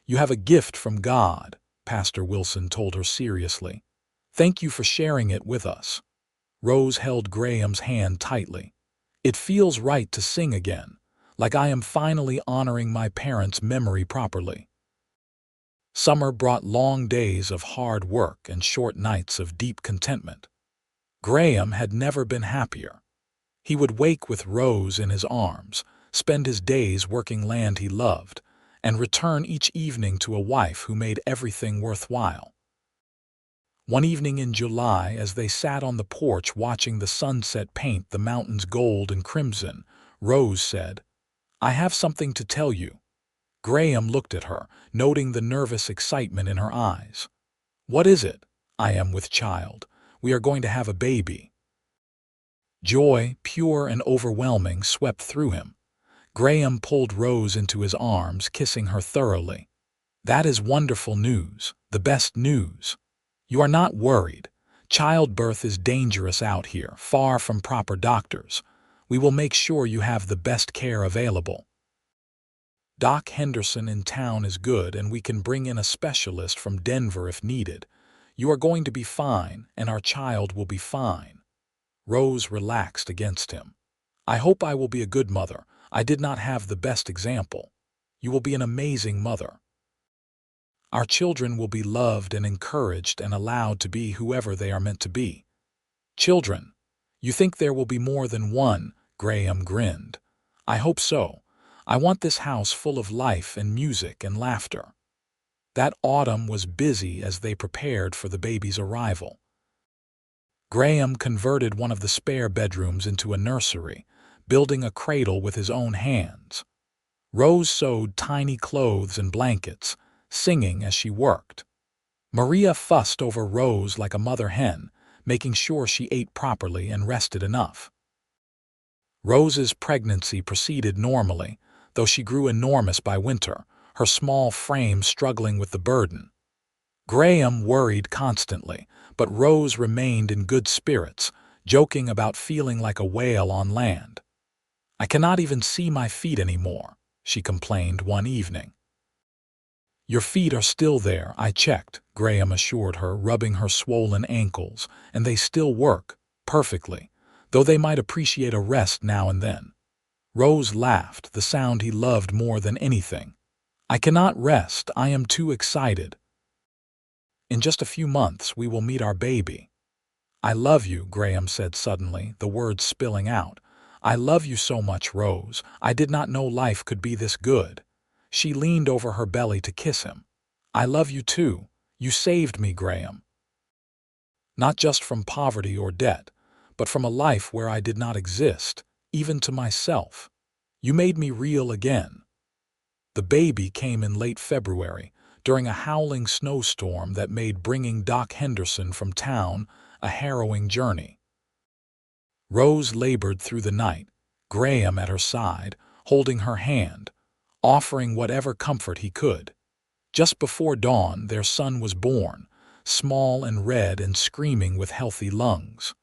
"You have a gift from God," Pastor Wilson told her seriously. "Thank you for sharing it with us." Rose held Graham's hand tightly. "It feels right to sing again, like I am finally honoring my parents' memory properly." Summer brought long days of hard work and short nights of deep contentment. Graham had never been happier. He would wake with Rose in his arms, spend his days working land he loved, and return each evening to a wife who made everything worthwhile. One evening in July, as they sat on the porch watching the sunset paint the mountains gold and crimson, Rose said, "I have something to tell you." Graham looked at her, noting the nervous excitement in her eyes. "What is it?" "I am with child. We are going to have a baby." Joy, pure and overwhelming, swept through him. Graham pulled Rose into his arms, kissing her thoroughly. "That is wonderful news, the best news. You are not worried. Childbirth is dangerous out here, far from proper doctors. We will make sure you have the best care available. Doc Henderson in town is good, and we can bring in a specialist from Denver if needed. You are going to be fine, and our child will be fine." Rose relaxed against him. "I hope I will be a good mother. I did not have the best example. You will be an amazing mother. Our children will be loved and encouraged and allowed to be whoever they are meant to be. Children, You think there will be more than one? Graham grinned. I hope so. I want this house full of life and music and laughter. That autumn was busy as they prepared for the baby's arrival. Graham converted one of the spare bedrooms into a nursery, building a cradle with his own hands. Rose sewed tiny clothes and blankets, singing as she worked. Maria fussed over Rose like a mother hen, making sure she ate properly and rested enough. Rose's pregnancy proceeded normally, though she grew enormous by winter, her small frame struggling with the burden. Graham worried constantly, but Rose remained in good spirits, joking about feeling like a whale on land. I cannot even see my feet anymore, she complained one evening. Your feet are still there, I checked, Graham assured her, rubbing her swollen ankles, and they still work, perfectly, though they might appreciate a rest now and then. Rose laughed, the sound he loved more than anything. I cannot rest, I am too excited. In just a few months we will meet our baby. I love you, Graham said suddenly, the words spilling out. I love you so much, Rose. I did not know life could be this good. She leaned over her belly to kiss him. I love you too. You saved me, Graham. Not just from poverty or debt, but from a life where I did not exist, even to myself. You made me real again. The baby came in late February, during a howling snowstorm that made bringing Doc Henderson from town a harrowing journey. Rose labored through the night, Graham at her side, holding her hand, offering whatever comfort he could. Just before dawn, their son was born, small and red and screaming with healthy lungs.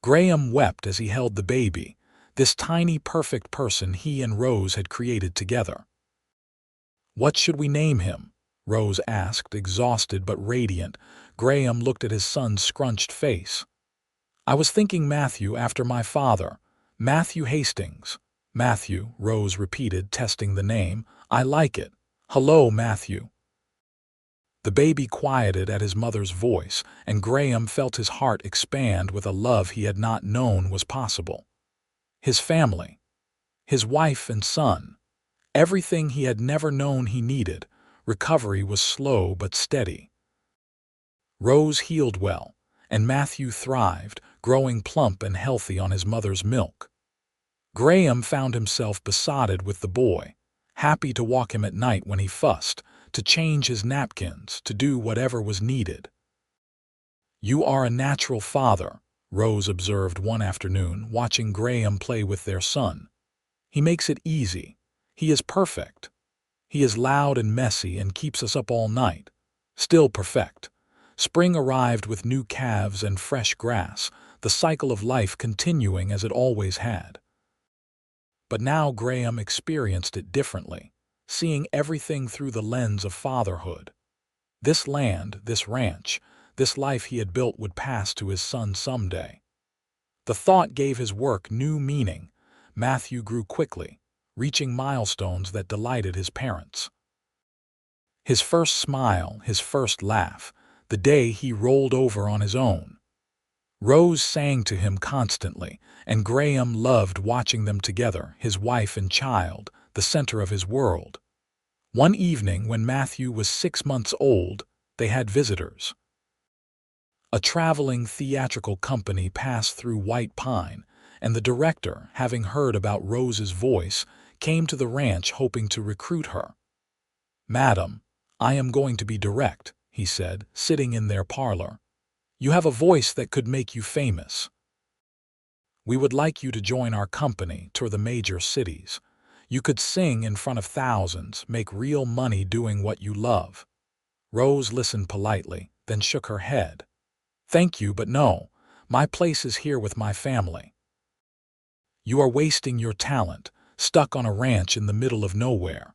Graham wept as he held the baby, this tiny perfect person he and Rose had created together. What should we name him? Rose asked, exhausted but radiant. Graham looked at his son's scrunched face. I was thinking Matthew after my father. Matthew Hastings. Matthew, Rose repeated, testing the name. I like it. Hello, Matthew. The baby quieted at his mother's voice, and Graham felt his heart expand with a love he had not known was possible. His family, his wife and son, everything he had never known he needed. Recovery was slow but steady. Rose healed well, and Matthew thrived, growing plump and healthy on his mother's milk. Graham found himself besotted with the boy, happy to walk him at night when he fussed, to change his napkins, to do whatever was needed. You are a natural father, Rose observed one afternoon, watching Graham play with their son. He makes it easy. He is perfect. He is loud and messy and keeps us up all night. Still perfect. Spring arrived with new calves and fresh grass, the cycle of life continuing as it always had. But now Graham experienced it differently, seeing everything through the lens of fatherhood. This land, this ranch, this life he had built would pass to his son someday. The thought gave his work new meaning. Matthew grew quickly, reaching milestones that delighted his parents. His first smile, his first laugh, the day he rolled over on his own. Rose sang to him constantly, and Graham loved watching them together, his wife and child, the center of his world. One evening, when Matthew was 6 months old, they had visitors. A traveling theatrical company passed through White Pine, and the director, having heard about Rose's voice, came to the ranch hoping to recruit her. Madam, I am going to be direct, he said, sitting in their parlor. You have a voice that could make you famous. We would like you to join our company, tour the major cities. You could sing in front of thousands, make real money doing what you love. Rose listened politely, then shook her head. Thank you, but no. My place is here with my family. You are wasting your talent, stuck on a ranch in the middle of nowhere.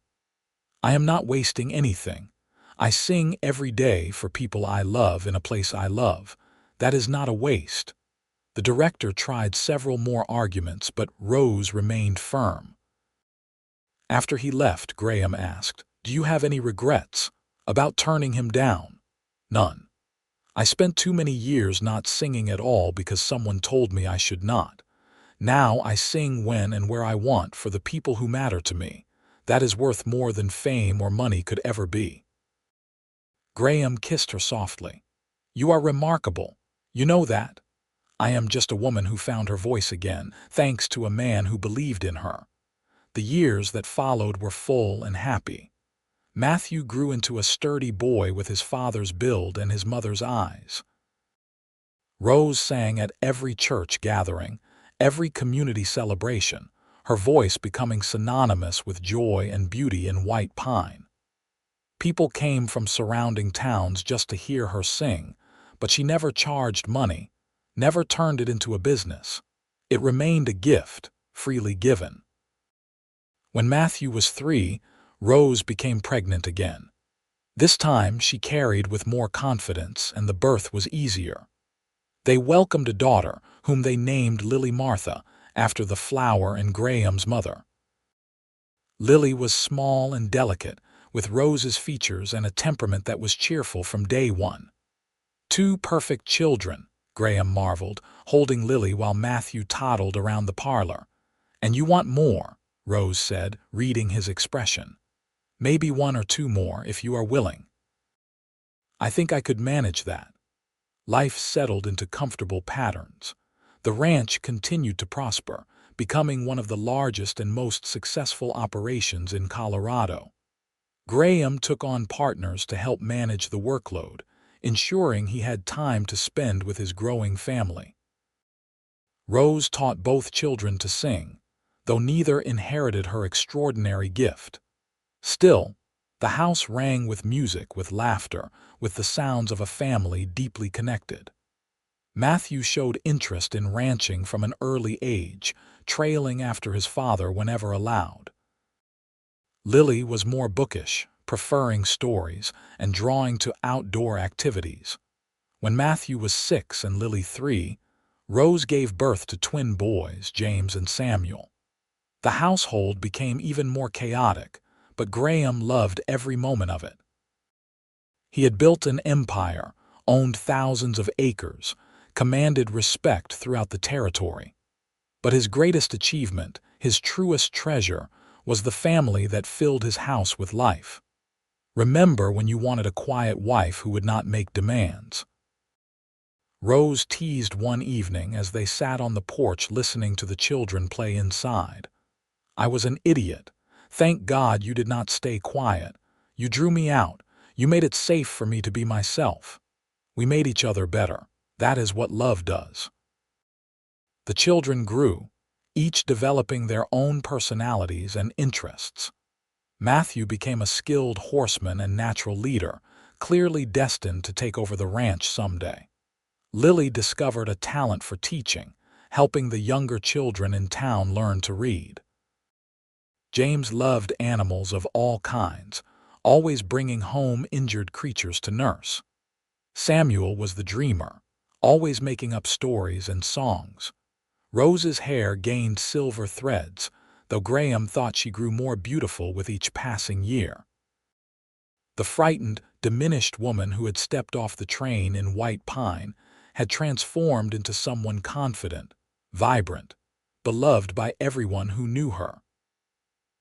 I am not wasting anything. I sing every day for people I love in a place I love. That is not a waste. The director tried several more arguments, but Rose remained firm. After he left, Graham asked, Do you have any regrets about turning him down? None. I spent too many years not singing at all because someone told me I should not. Now I sing when and where I want for the people who matter to me. That is worth more than fame or money could ever be." Graham kissed her softly. "You are remarkable. You know that. I am just a woman who found her voice again, thanks to a man who believed in her." The years that followed were full and happy. Matthew grew into a sturdy boy with his father's build and his mother's eyes. Rose sang at every church gathering, every community celebration, her voice becoming synonymous with joy and beauty in White Pine. People came from surrounding towns just to hear her sing, but she never charged money, never turned it into a business. It remained a gift, freely given. When Matthew was 3, Rose became pregnant again. This time she carried with more confidence and the birth was easier. They welcomed a daughter, whom they named Lily Martha, after the flower and Graham's mother. Lily was small and delicate, with Rose's features and a temperament that was cheerful from day one. "Two perfect children," Graham marveled, holding Lily while Matthew toddled around the parlor. "And you want more," Rose said, reading his expression. "Maybe 1 or 2 more if you are willing." "I think I could manage that." Life settled into comfortable patterns. The ranch continued to prosper, becoming one of the largest and most successful operations in Colorado. Graham took on partners to help manage the workload, ensuring he had time to spend with his growing family. Rose taught both children to sing, though neither inherited her extraordinary gift. Still, the house rang with music, with laughter, with the sounds of a family deeply connected. Matthew showed interest in ranching from an early age, trailing after his father whenever allowed. Lily was more bookish, preferring stories and drawing to outdoor activities. When Matthew was 6 and Lily 3, Rose gave birth to twin boys, James and Samuel. The household became even more chaotic, but Graham loved every moment of it. He had built an empire, owned thousands of acres, commanded respect throughout the territory. But his greatest achievement, his truest treasure, was the family that filled his house with life. Remember when you wanted a quiet wife who would not make demands? Rose teased one evening as they sat on the porch listening to the children play inside. "I was an idiot. Thank God you did not stay quiet. You drew me out. You made it safe for me to be myself. We made each other better. That is what love does." The children grew, each developing their own personalities and interests. Matthew became a skilled horseman and natural leader, clearly destined to take over the ranch someday. Lily discovered a talent for teaching, helping the younger children in town learn to read. James loved animals of all kinds, always bringing home injured creatures to nurse. Samuel was the dreamer, always making up stories and songs. Rose's hair gained silver threads, though Graham thought she grew more beautiful with each passing year. The frightened, diminished woman who had stepped off the train in White Pine had transformed into someone confident, vibrant, beloved by everyone who knew her.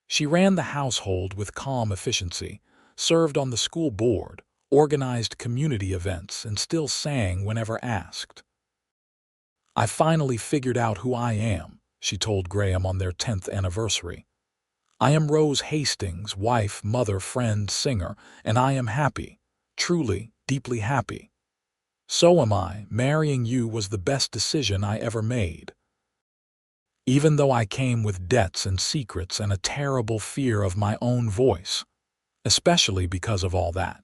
She ran the household with calm efficiency, served on the school board, organized community events, and still sang whenever asked. "I finally figured out who I am," she told Graham on their 10th anniversary. "I am Rose Hastings, wife, mother, friend, singer, and I am happy, truly, deeply happy. So am I. Marrying you was the best decision I ever made. Even though I came with debts and secrets and a terrible fear of my own voice, especially because of all that,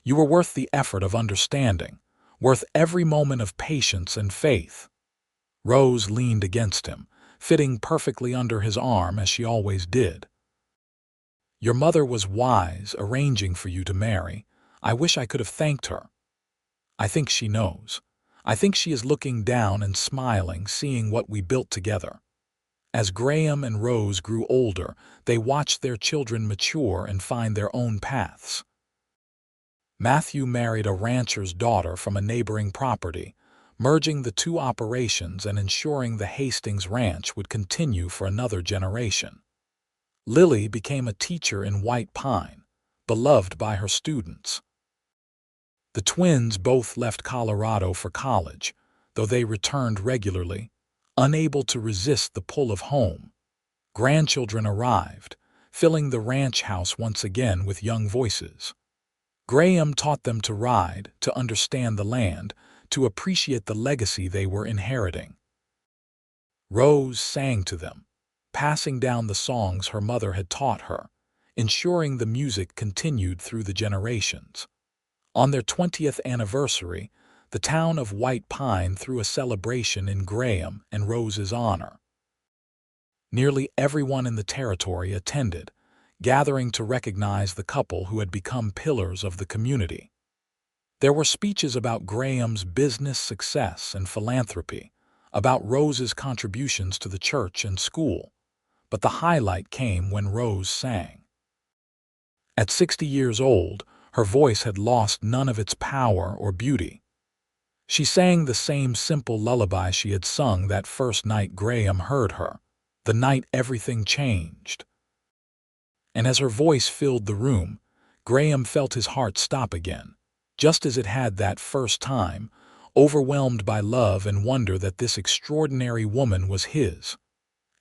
you were worth the effort of understanding, worth every moment of patience and faith." Rose leaned against him, fitting perfectly under his arm as she always did. "Your mother was wise, arranging for you to marry. I wish I could have thanked her. I think she knows. I think she is looking down and smiling, seeing what we built together." As Graham and Rose grew older, they watched their children mature and find their own paths. Matthew married a rancher's daughter from a neighboring property, merging the two operations and ensuring the Hastings Ranch would continue for another generation. Lily became a teacher in White Pine, beloved by her students. The twins both left Colorado for college, though they returned regularly, unable to resist the pull of home. Grandchildren arrived, filling the ranch house once again with young voices. Graham taught them to ride, to understand the land, to appreciate the legacy they were inheriting. Rose sang to them, passing down the songs her mother had taught her, ensuring the music continued through the generations. On their 20th anniversary, the town of White Pine threw a celebration in Graham and Rose's honor. Nearly everyone in the territory attended, gathering to recognize the couple who had become pillars of the community. There were speeches about Graham's business success and philanthropy, about Rose's contributions to the church and school, but the highlight came when Rose sang. At 60 years old, her voice had lost none of its power or beauty. She sang the same simple lullaby she had sung that first night Graham heard her, the night everything changed. And as her voice filled the room, Graham felt his heart stop again, just as it had that first time, overwhelmed by love and wonder that this extraordinary woman was his.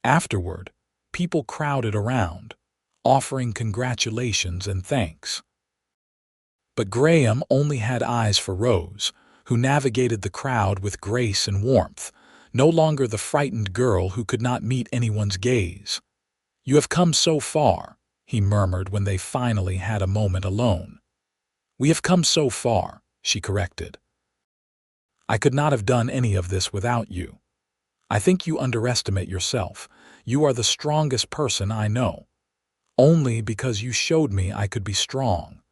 Afterward, people crowded around, offering congratulations and thanks. But Graham only had eyes for Rose, who navigated the crowd with grace and warmth, no longer the frightened girl who could not meet anyone's gaze. "You have come so far," he murmured when they finally had a moment alone. "We have come so far," she corrected. "I could not have done any of this without you. I think you underestimate yourself. You are the strongest person I know. Only because you showed me I could be strong."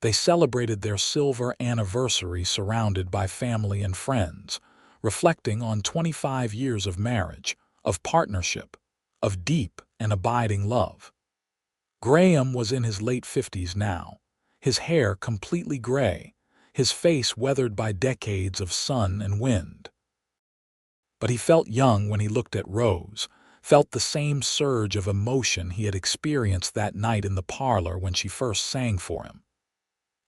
They celebrated their silver anniversary surrounded by family and friends, reflecting on 25 years of marriage, of partnership, of deep and abiding love. Graham was in his late 50s now, his hair completely gray, his face weathered by decades of sun and wind. But he felt young when he looked at Rose, felt the same surge of emotion he had experienced that night in the parlor when she first sang for him.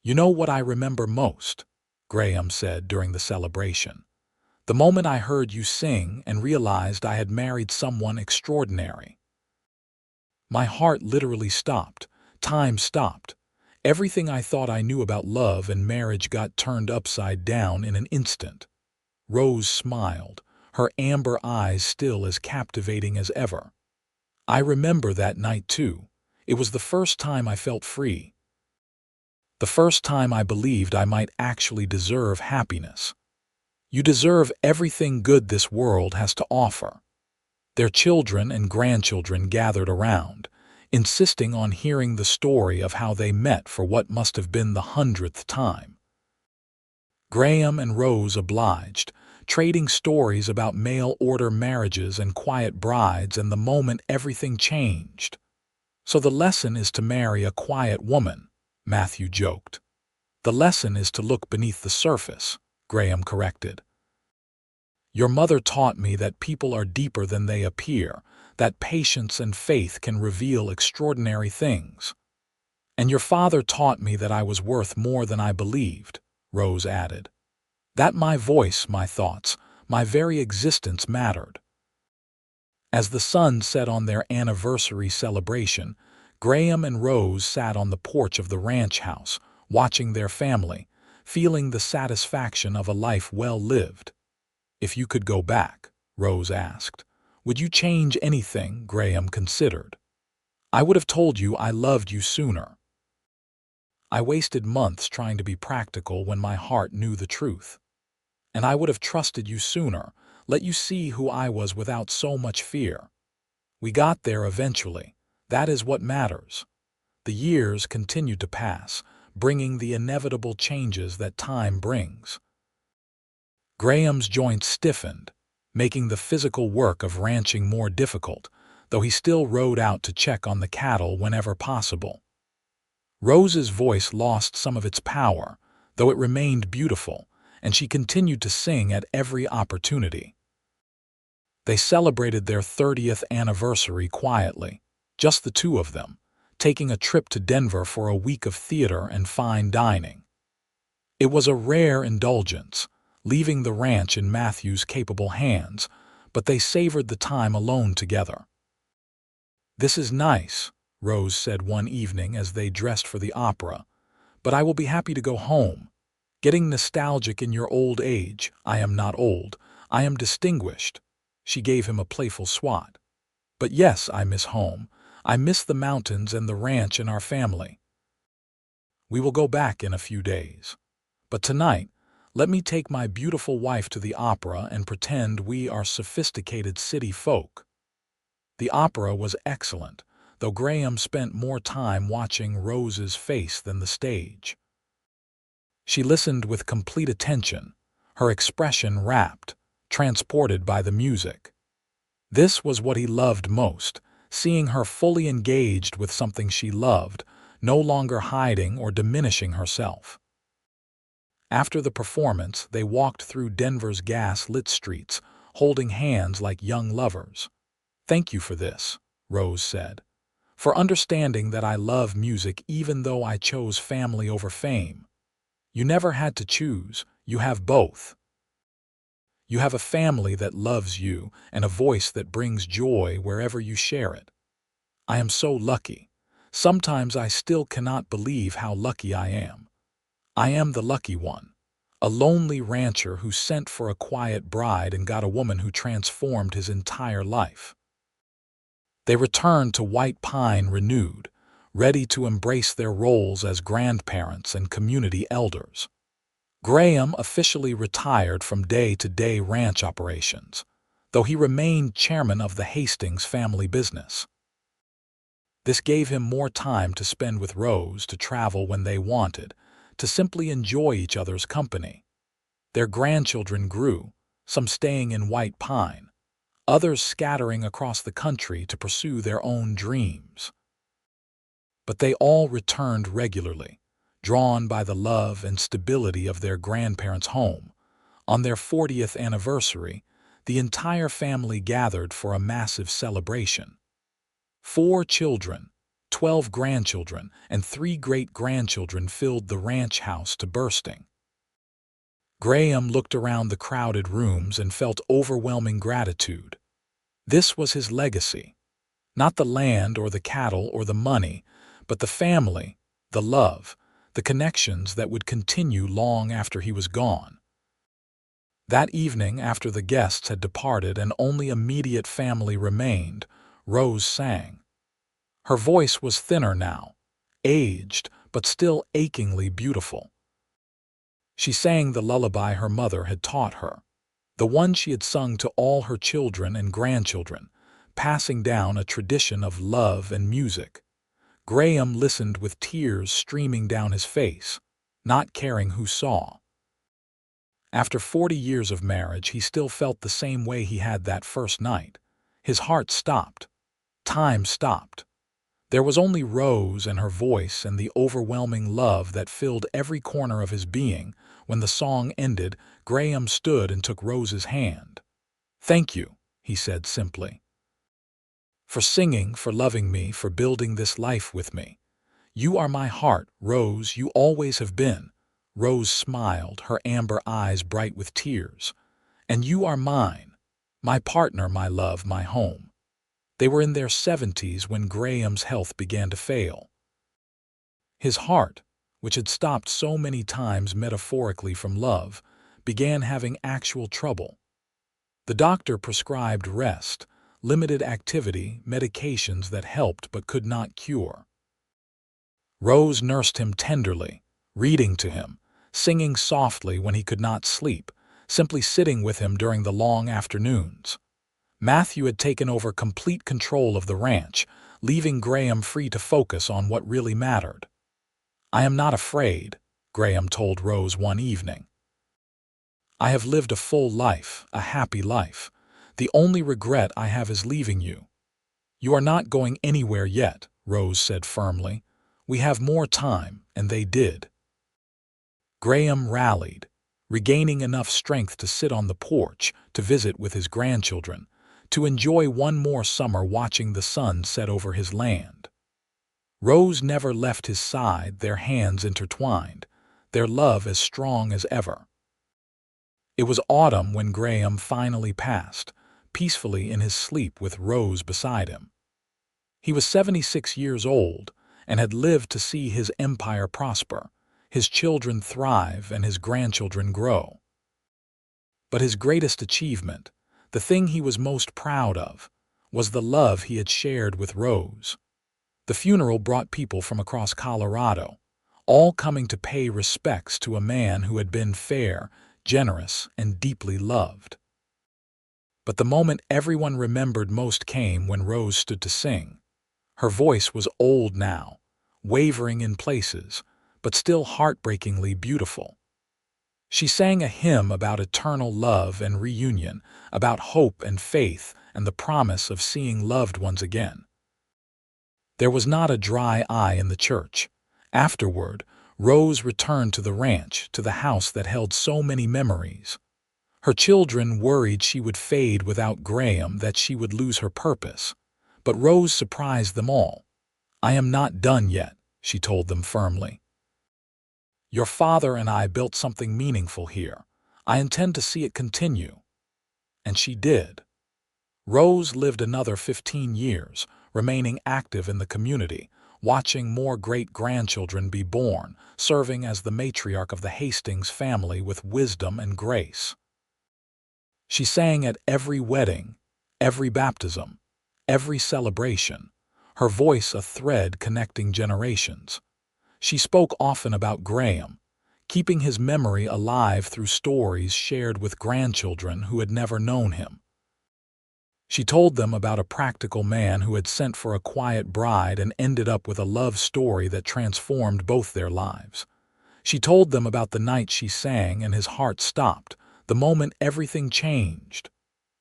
"You know what I remember most," Graham said during the celebration. "The moment I heard you sing and realized I had married someone extraordinary. My heart literally stopped. Time stopped. Everything I thought I knew about love and marriage got turned upside down in an instant." Rose smiled, her amber eyes still as captivating as ever. "I remember that night too. It was the first time I felt free. The first time I believed I might actually deserve happiness. You deserve everything good this world has to offer." Their children and grandchildren gathered around, insisting on hearing the story of how they met for what must have been the 100th time. Graham and Rose obliged, trading stories about mail-order marriages and quiet brides and the moment everything changed. "So the lesson is to marry a quiet woman," Matthew joked. "The lesson is to look beneath the surface," Graham corrected. "Your mother taught me that people are deeper than they appear, that patience and faith can reveal extraordinary things. And your father taught me that I was worth more than I believed," Rose added. "That my voice, my thoughts, my very existence mattered." As the sun set on their anniversary celebration, Graham and Rose sat on the porch of the ranch house, watching their family, feeling the satisfaction of a life well lived. "If you could go back," Rose asked, "would you change anything?" Graham considered. "I would have told you I loved you sooner. I wasted months trying to be practical when my heart knew the truth. And I would have trusted you sooner, let you see who I was without so much fear. We got there eventually. That is what matters." The years continued to pass, bringing the inevitable changes that time brings. Graham's joints stiffened, making the physical work of ranching more difficult, though he still rode out to check on the cattle whenever possible. Rose's voice lost some of its power, though it remained beautiful, and she continued to sing at every opportunity. They celebrated their 30th anniversary quietly, just the two of them, taking a trip to Denver for a week of theater and fine dining. It was a rare indulgence, leaving the ranch in Matthew's capable hands, but they savored the time alone together. "This is nice," Rose said one evening as they dressed for the opera, "but I will be happy to go home. Getting nostalgic in your old age. I am not old. I am distinguished." She gave him a playful swat. "But yes, I miss home. I miss the mountains and the ranch and our family. We will go back in a few days. But tonight, let me take my beautiful wife to the opera and pretend we are sophisticated city folk." The opera was excellent, though Graham spent more time watching Rose's face than the stage. She listened with complete attention, her expression rapt, transported by the music. This was what he loved most, seeing her fully engaged with something she loved, no longer hiding or diminishing herself. After the performance, they walked through Denver's gas-lit streets, holding hands like young lovers. "Thank you for this," Rose said, "for understanding that I love music even though I chose family over fame. You never had to choose, you have both. You have a family that loves you and a voice that brings joy wherever you share it. I am so lucky. Sometimes I still cannot believe how lucky I am. I am the lucky one, a lonely rancher who sent for a quiet bride and got a woman who transformed his entire life." They returned to White Pine renewed, ready to embrace their roles as grandparents and community elders. Graham officially retired from day-to-day ranch operations, though he remained chairman of the Hastings family business. This gave him more time to spend with Rose, to travel when they wanted, to simply enjoy each other's company. Their grandchildren grew, some staying in White Pine, others scattering across the country to pursue their own dreams. But they all returned regularly, drawn by the love and stability of their grandparents' home. On their 40th anniversary, the entire family gathered for a massive celebration. 4 children, 12 grandchildren, and 3 great-grandchildren filled the ranch house to bursting. Graham looked around the crowded rooms and felt overwhelming gratitude. This was his legacy. Not the land or the cattle or the money, but the family, the love, the connections that would continue long after he was gone. That evening, after the guests had departed and only immediate family remained, Rose sang. Her voice was thinner now, aged, but still achingly beautiful. She sang the lullaby her mother had taught her, the one she had sung to all her children and grandchildren, passing down a tradition of love and music. Graham listened with tears streaming down his face, not caring who saw. After 40 years of marriage, he still felt the same way he had that first night. His heart stopped. Time stopped. There was only Rose and her voice and the overwhelming love that filled every corner of his being. When the song ended, Graham stood and took Rose's hand. "Thank you," he said simply. "For singing, for loving me, for building this life with me. You are my heart, Rose, you always have been." Rose smiled, her amber eyes bright with tears. "And you are mine, my partner, my love, my home." They were in their 70s when Graham's health began to fail. His heart, which had stopped so many times metaphorically from love, began having actual trouble. The doctor prescribed rest, limited activity, medications that helped but could not cure. Rose nursed him tenderly, reading to him, singing softly when he could not sleep, simply sitting with him during the long afternoons. Matthew had taken over complete control of the ranch, leaving Graham free to focus on what really mattered. "I am not afraid," Graham told Rose one evening. "I have lived a full life, a happy life. The only regret I have is leaving you." "You are not going anywhere yet," Rose said firmly. We have more time, and they did. Graham rallied, regaining enough strength to sit on the porch, to visit with his grandchildren, to enjoy one more summer watching the sun set over his land. Rose never left his side, their hands intertwined, their love as strong as ever. It was autumn when Graham finally passed, peacefully in his sleep with Rose beside him. He was 76 years old and had lived to see his empire prosper, his children thrive, and his grandchildren grow. But his greatest achievement, the thing he was most proud of, was the love he had shared with Rose. The funeral brought people from across Colorado, all coming to pay respects to a man who had been fair, generous, and deeply loved. But the moment everyone remembered most came when Rose stood to sing. Her voice was old now, wavering in places, but still heartbreakingly beautiful. She sang a hymn about eternal love and reunion, about hope and faith and the promise of seeing loved ones again. There was not a dry eye in the church. Afterward, Rose returned to the ranch, to the house that held so many memories. Her children worried she would fade without Graham, that she would lose her purpose. But Rose surprised them all. "I am not done yet," she told them firmly. "Your father and I built something meaningful here. I intend to see it continue." And she did. Rose lived another 15 years, remaining active in the community, watching more great-grandchildren be born, serving as the matriarch of the Hastings family with wisdom and grace. She sang at every wedding, every baptism, every celebration, her voice a thread connecting generations. She spoke often about Graham, keeping his memory alive through stories shared with grandchildren who had never known him. She told them about a practical man who had sent for a quiet bride and ended up with a love story that transformed both their lives. She told them about the night she sang and his heart stopped, the moment everything changed.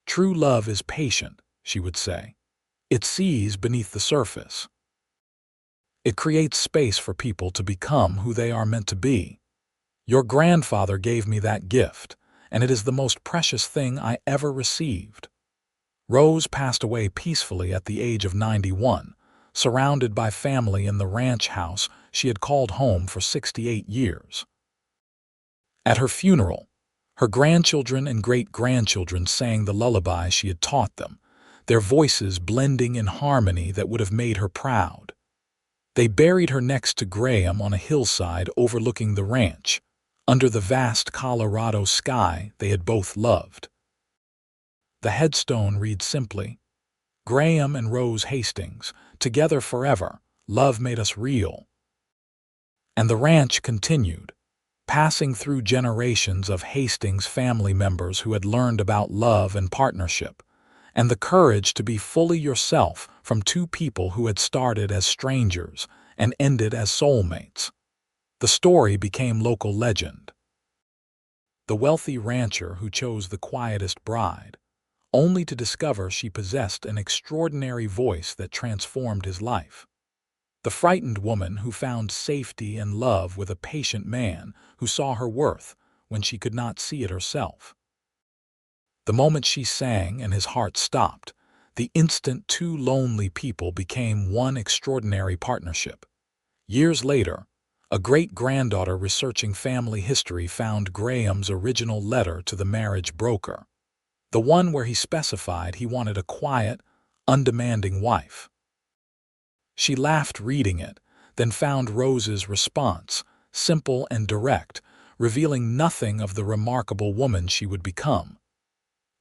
"True love is patient," she would say. "It sees beneath the surface. It creates space for people to become who they are meant to be. Your grandfather gave me that gift, and it is the most precious thing I ever received." Rose passed away peacefully at the age of 91, surrounded by family in the ranch house she had called home for 68 years. At her funeral, her grandchildren and great-grandchildren sang the lullaby she had taught them, their voices blending in harmony that would have made her proud. They buried her next to Graham on a hillside overlooking the ranch, under the vast Colorado sky they had both loved. The headstone reads simply, "Graham and Rose Hastings, together forever, love made us real." And the ranch continued, passing through generations of Hastings family members who had learned about love and partnership, and the courage to be fully yourself from two people who had started as strangers and ended as soulmates. The story became local legend. The wealthy rancher who chose the quietest bride, only to discover she possessed an extraordinary voice that transformed his life. The frightened woman who found safety and love with a patient man who saw her worth when she could not see it herself. The moment she sang and his heart stopped, the instant two lonely people became one extraordinary partnership. Years later, a great-granddaughter researching family history found Graham's original letter to the marriage broker, the one where he specified he wanted a quiet, undemanding wife. She laughed reading it, then found Rose's response, simple and direct, revealing nothing of the remarkable woman she would become.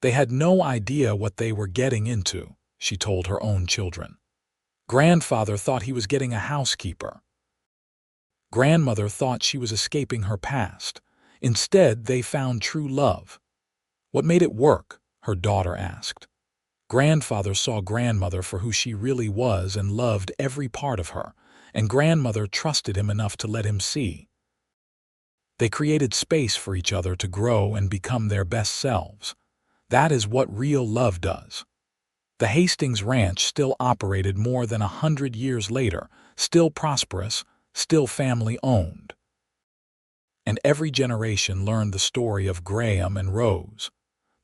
They had no idea what they were getting into, she told her own children. Grandfather thought he was getting a housekeeper. Grandmother thought she was escaping her past. Instead, they found true love. "What made it work?" her daughter asked. Grandfather saw grandmother for who she really was and loved every part of her, and grandmother trusted him enough to let him see. They created space for each other to grow and become their best selves. That is what real love does. The Hastings Ranch still operated more than 100 years later, still prosperous, still family-owned. And every generation learned the story of Graham and Rose,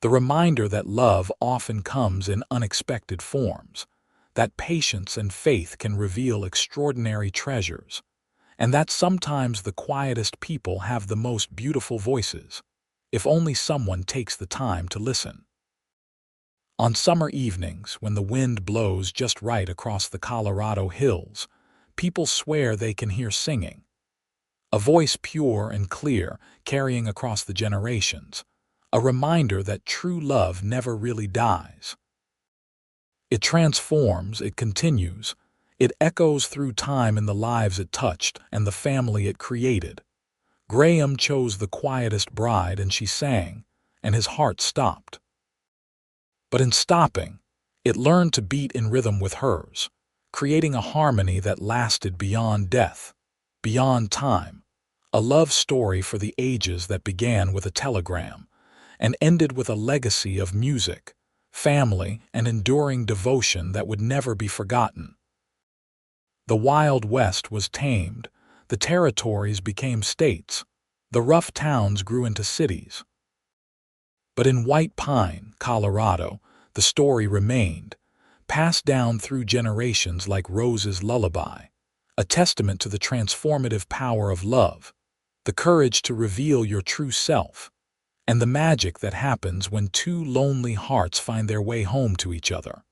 the reminder that love often comes in unexpected forms, that patience and faith can reveal extraordinary treasures, and that sometimes the quietest people have the most beautiful voices, if only someone takes the time to listen. On summer evenings, when the wind blows just right across the Colorado hills, people swear they can hear singing, a voice pure and clear, carrying across the generations, a reminder that true love never really dies. It transforms, it continues, it echoes through time in the lives it touched and the family it created. Graham chose the quietest bride and she sang, and his heart stopped. But in stopping, it learned to beat in rhythm with hers, creating a harmony that lasted beyond death, beyond time, a love story for the ages that began with a telegram and ended with a legacy of music, family, and enduring devotion that would never be forgotten. The Wild West was tamed, the territories became states, the rough towns grew into cities. But in White Pine, Colorado, the story remained, passed down through generations like Rose's lullaby, a testament to the transformative power of love, the courage to reveal your true self, and the magic that happens when two lonely hearts find their way home to each other.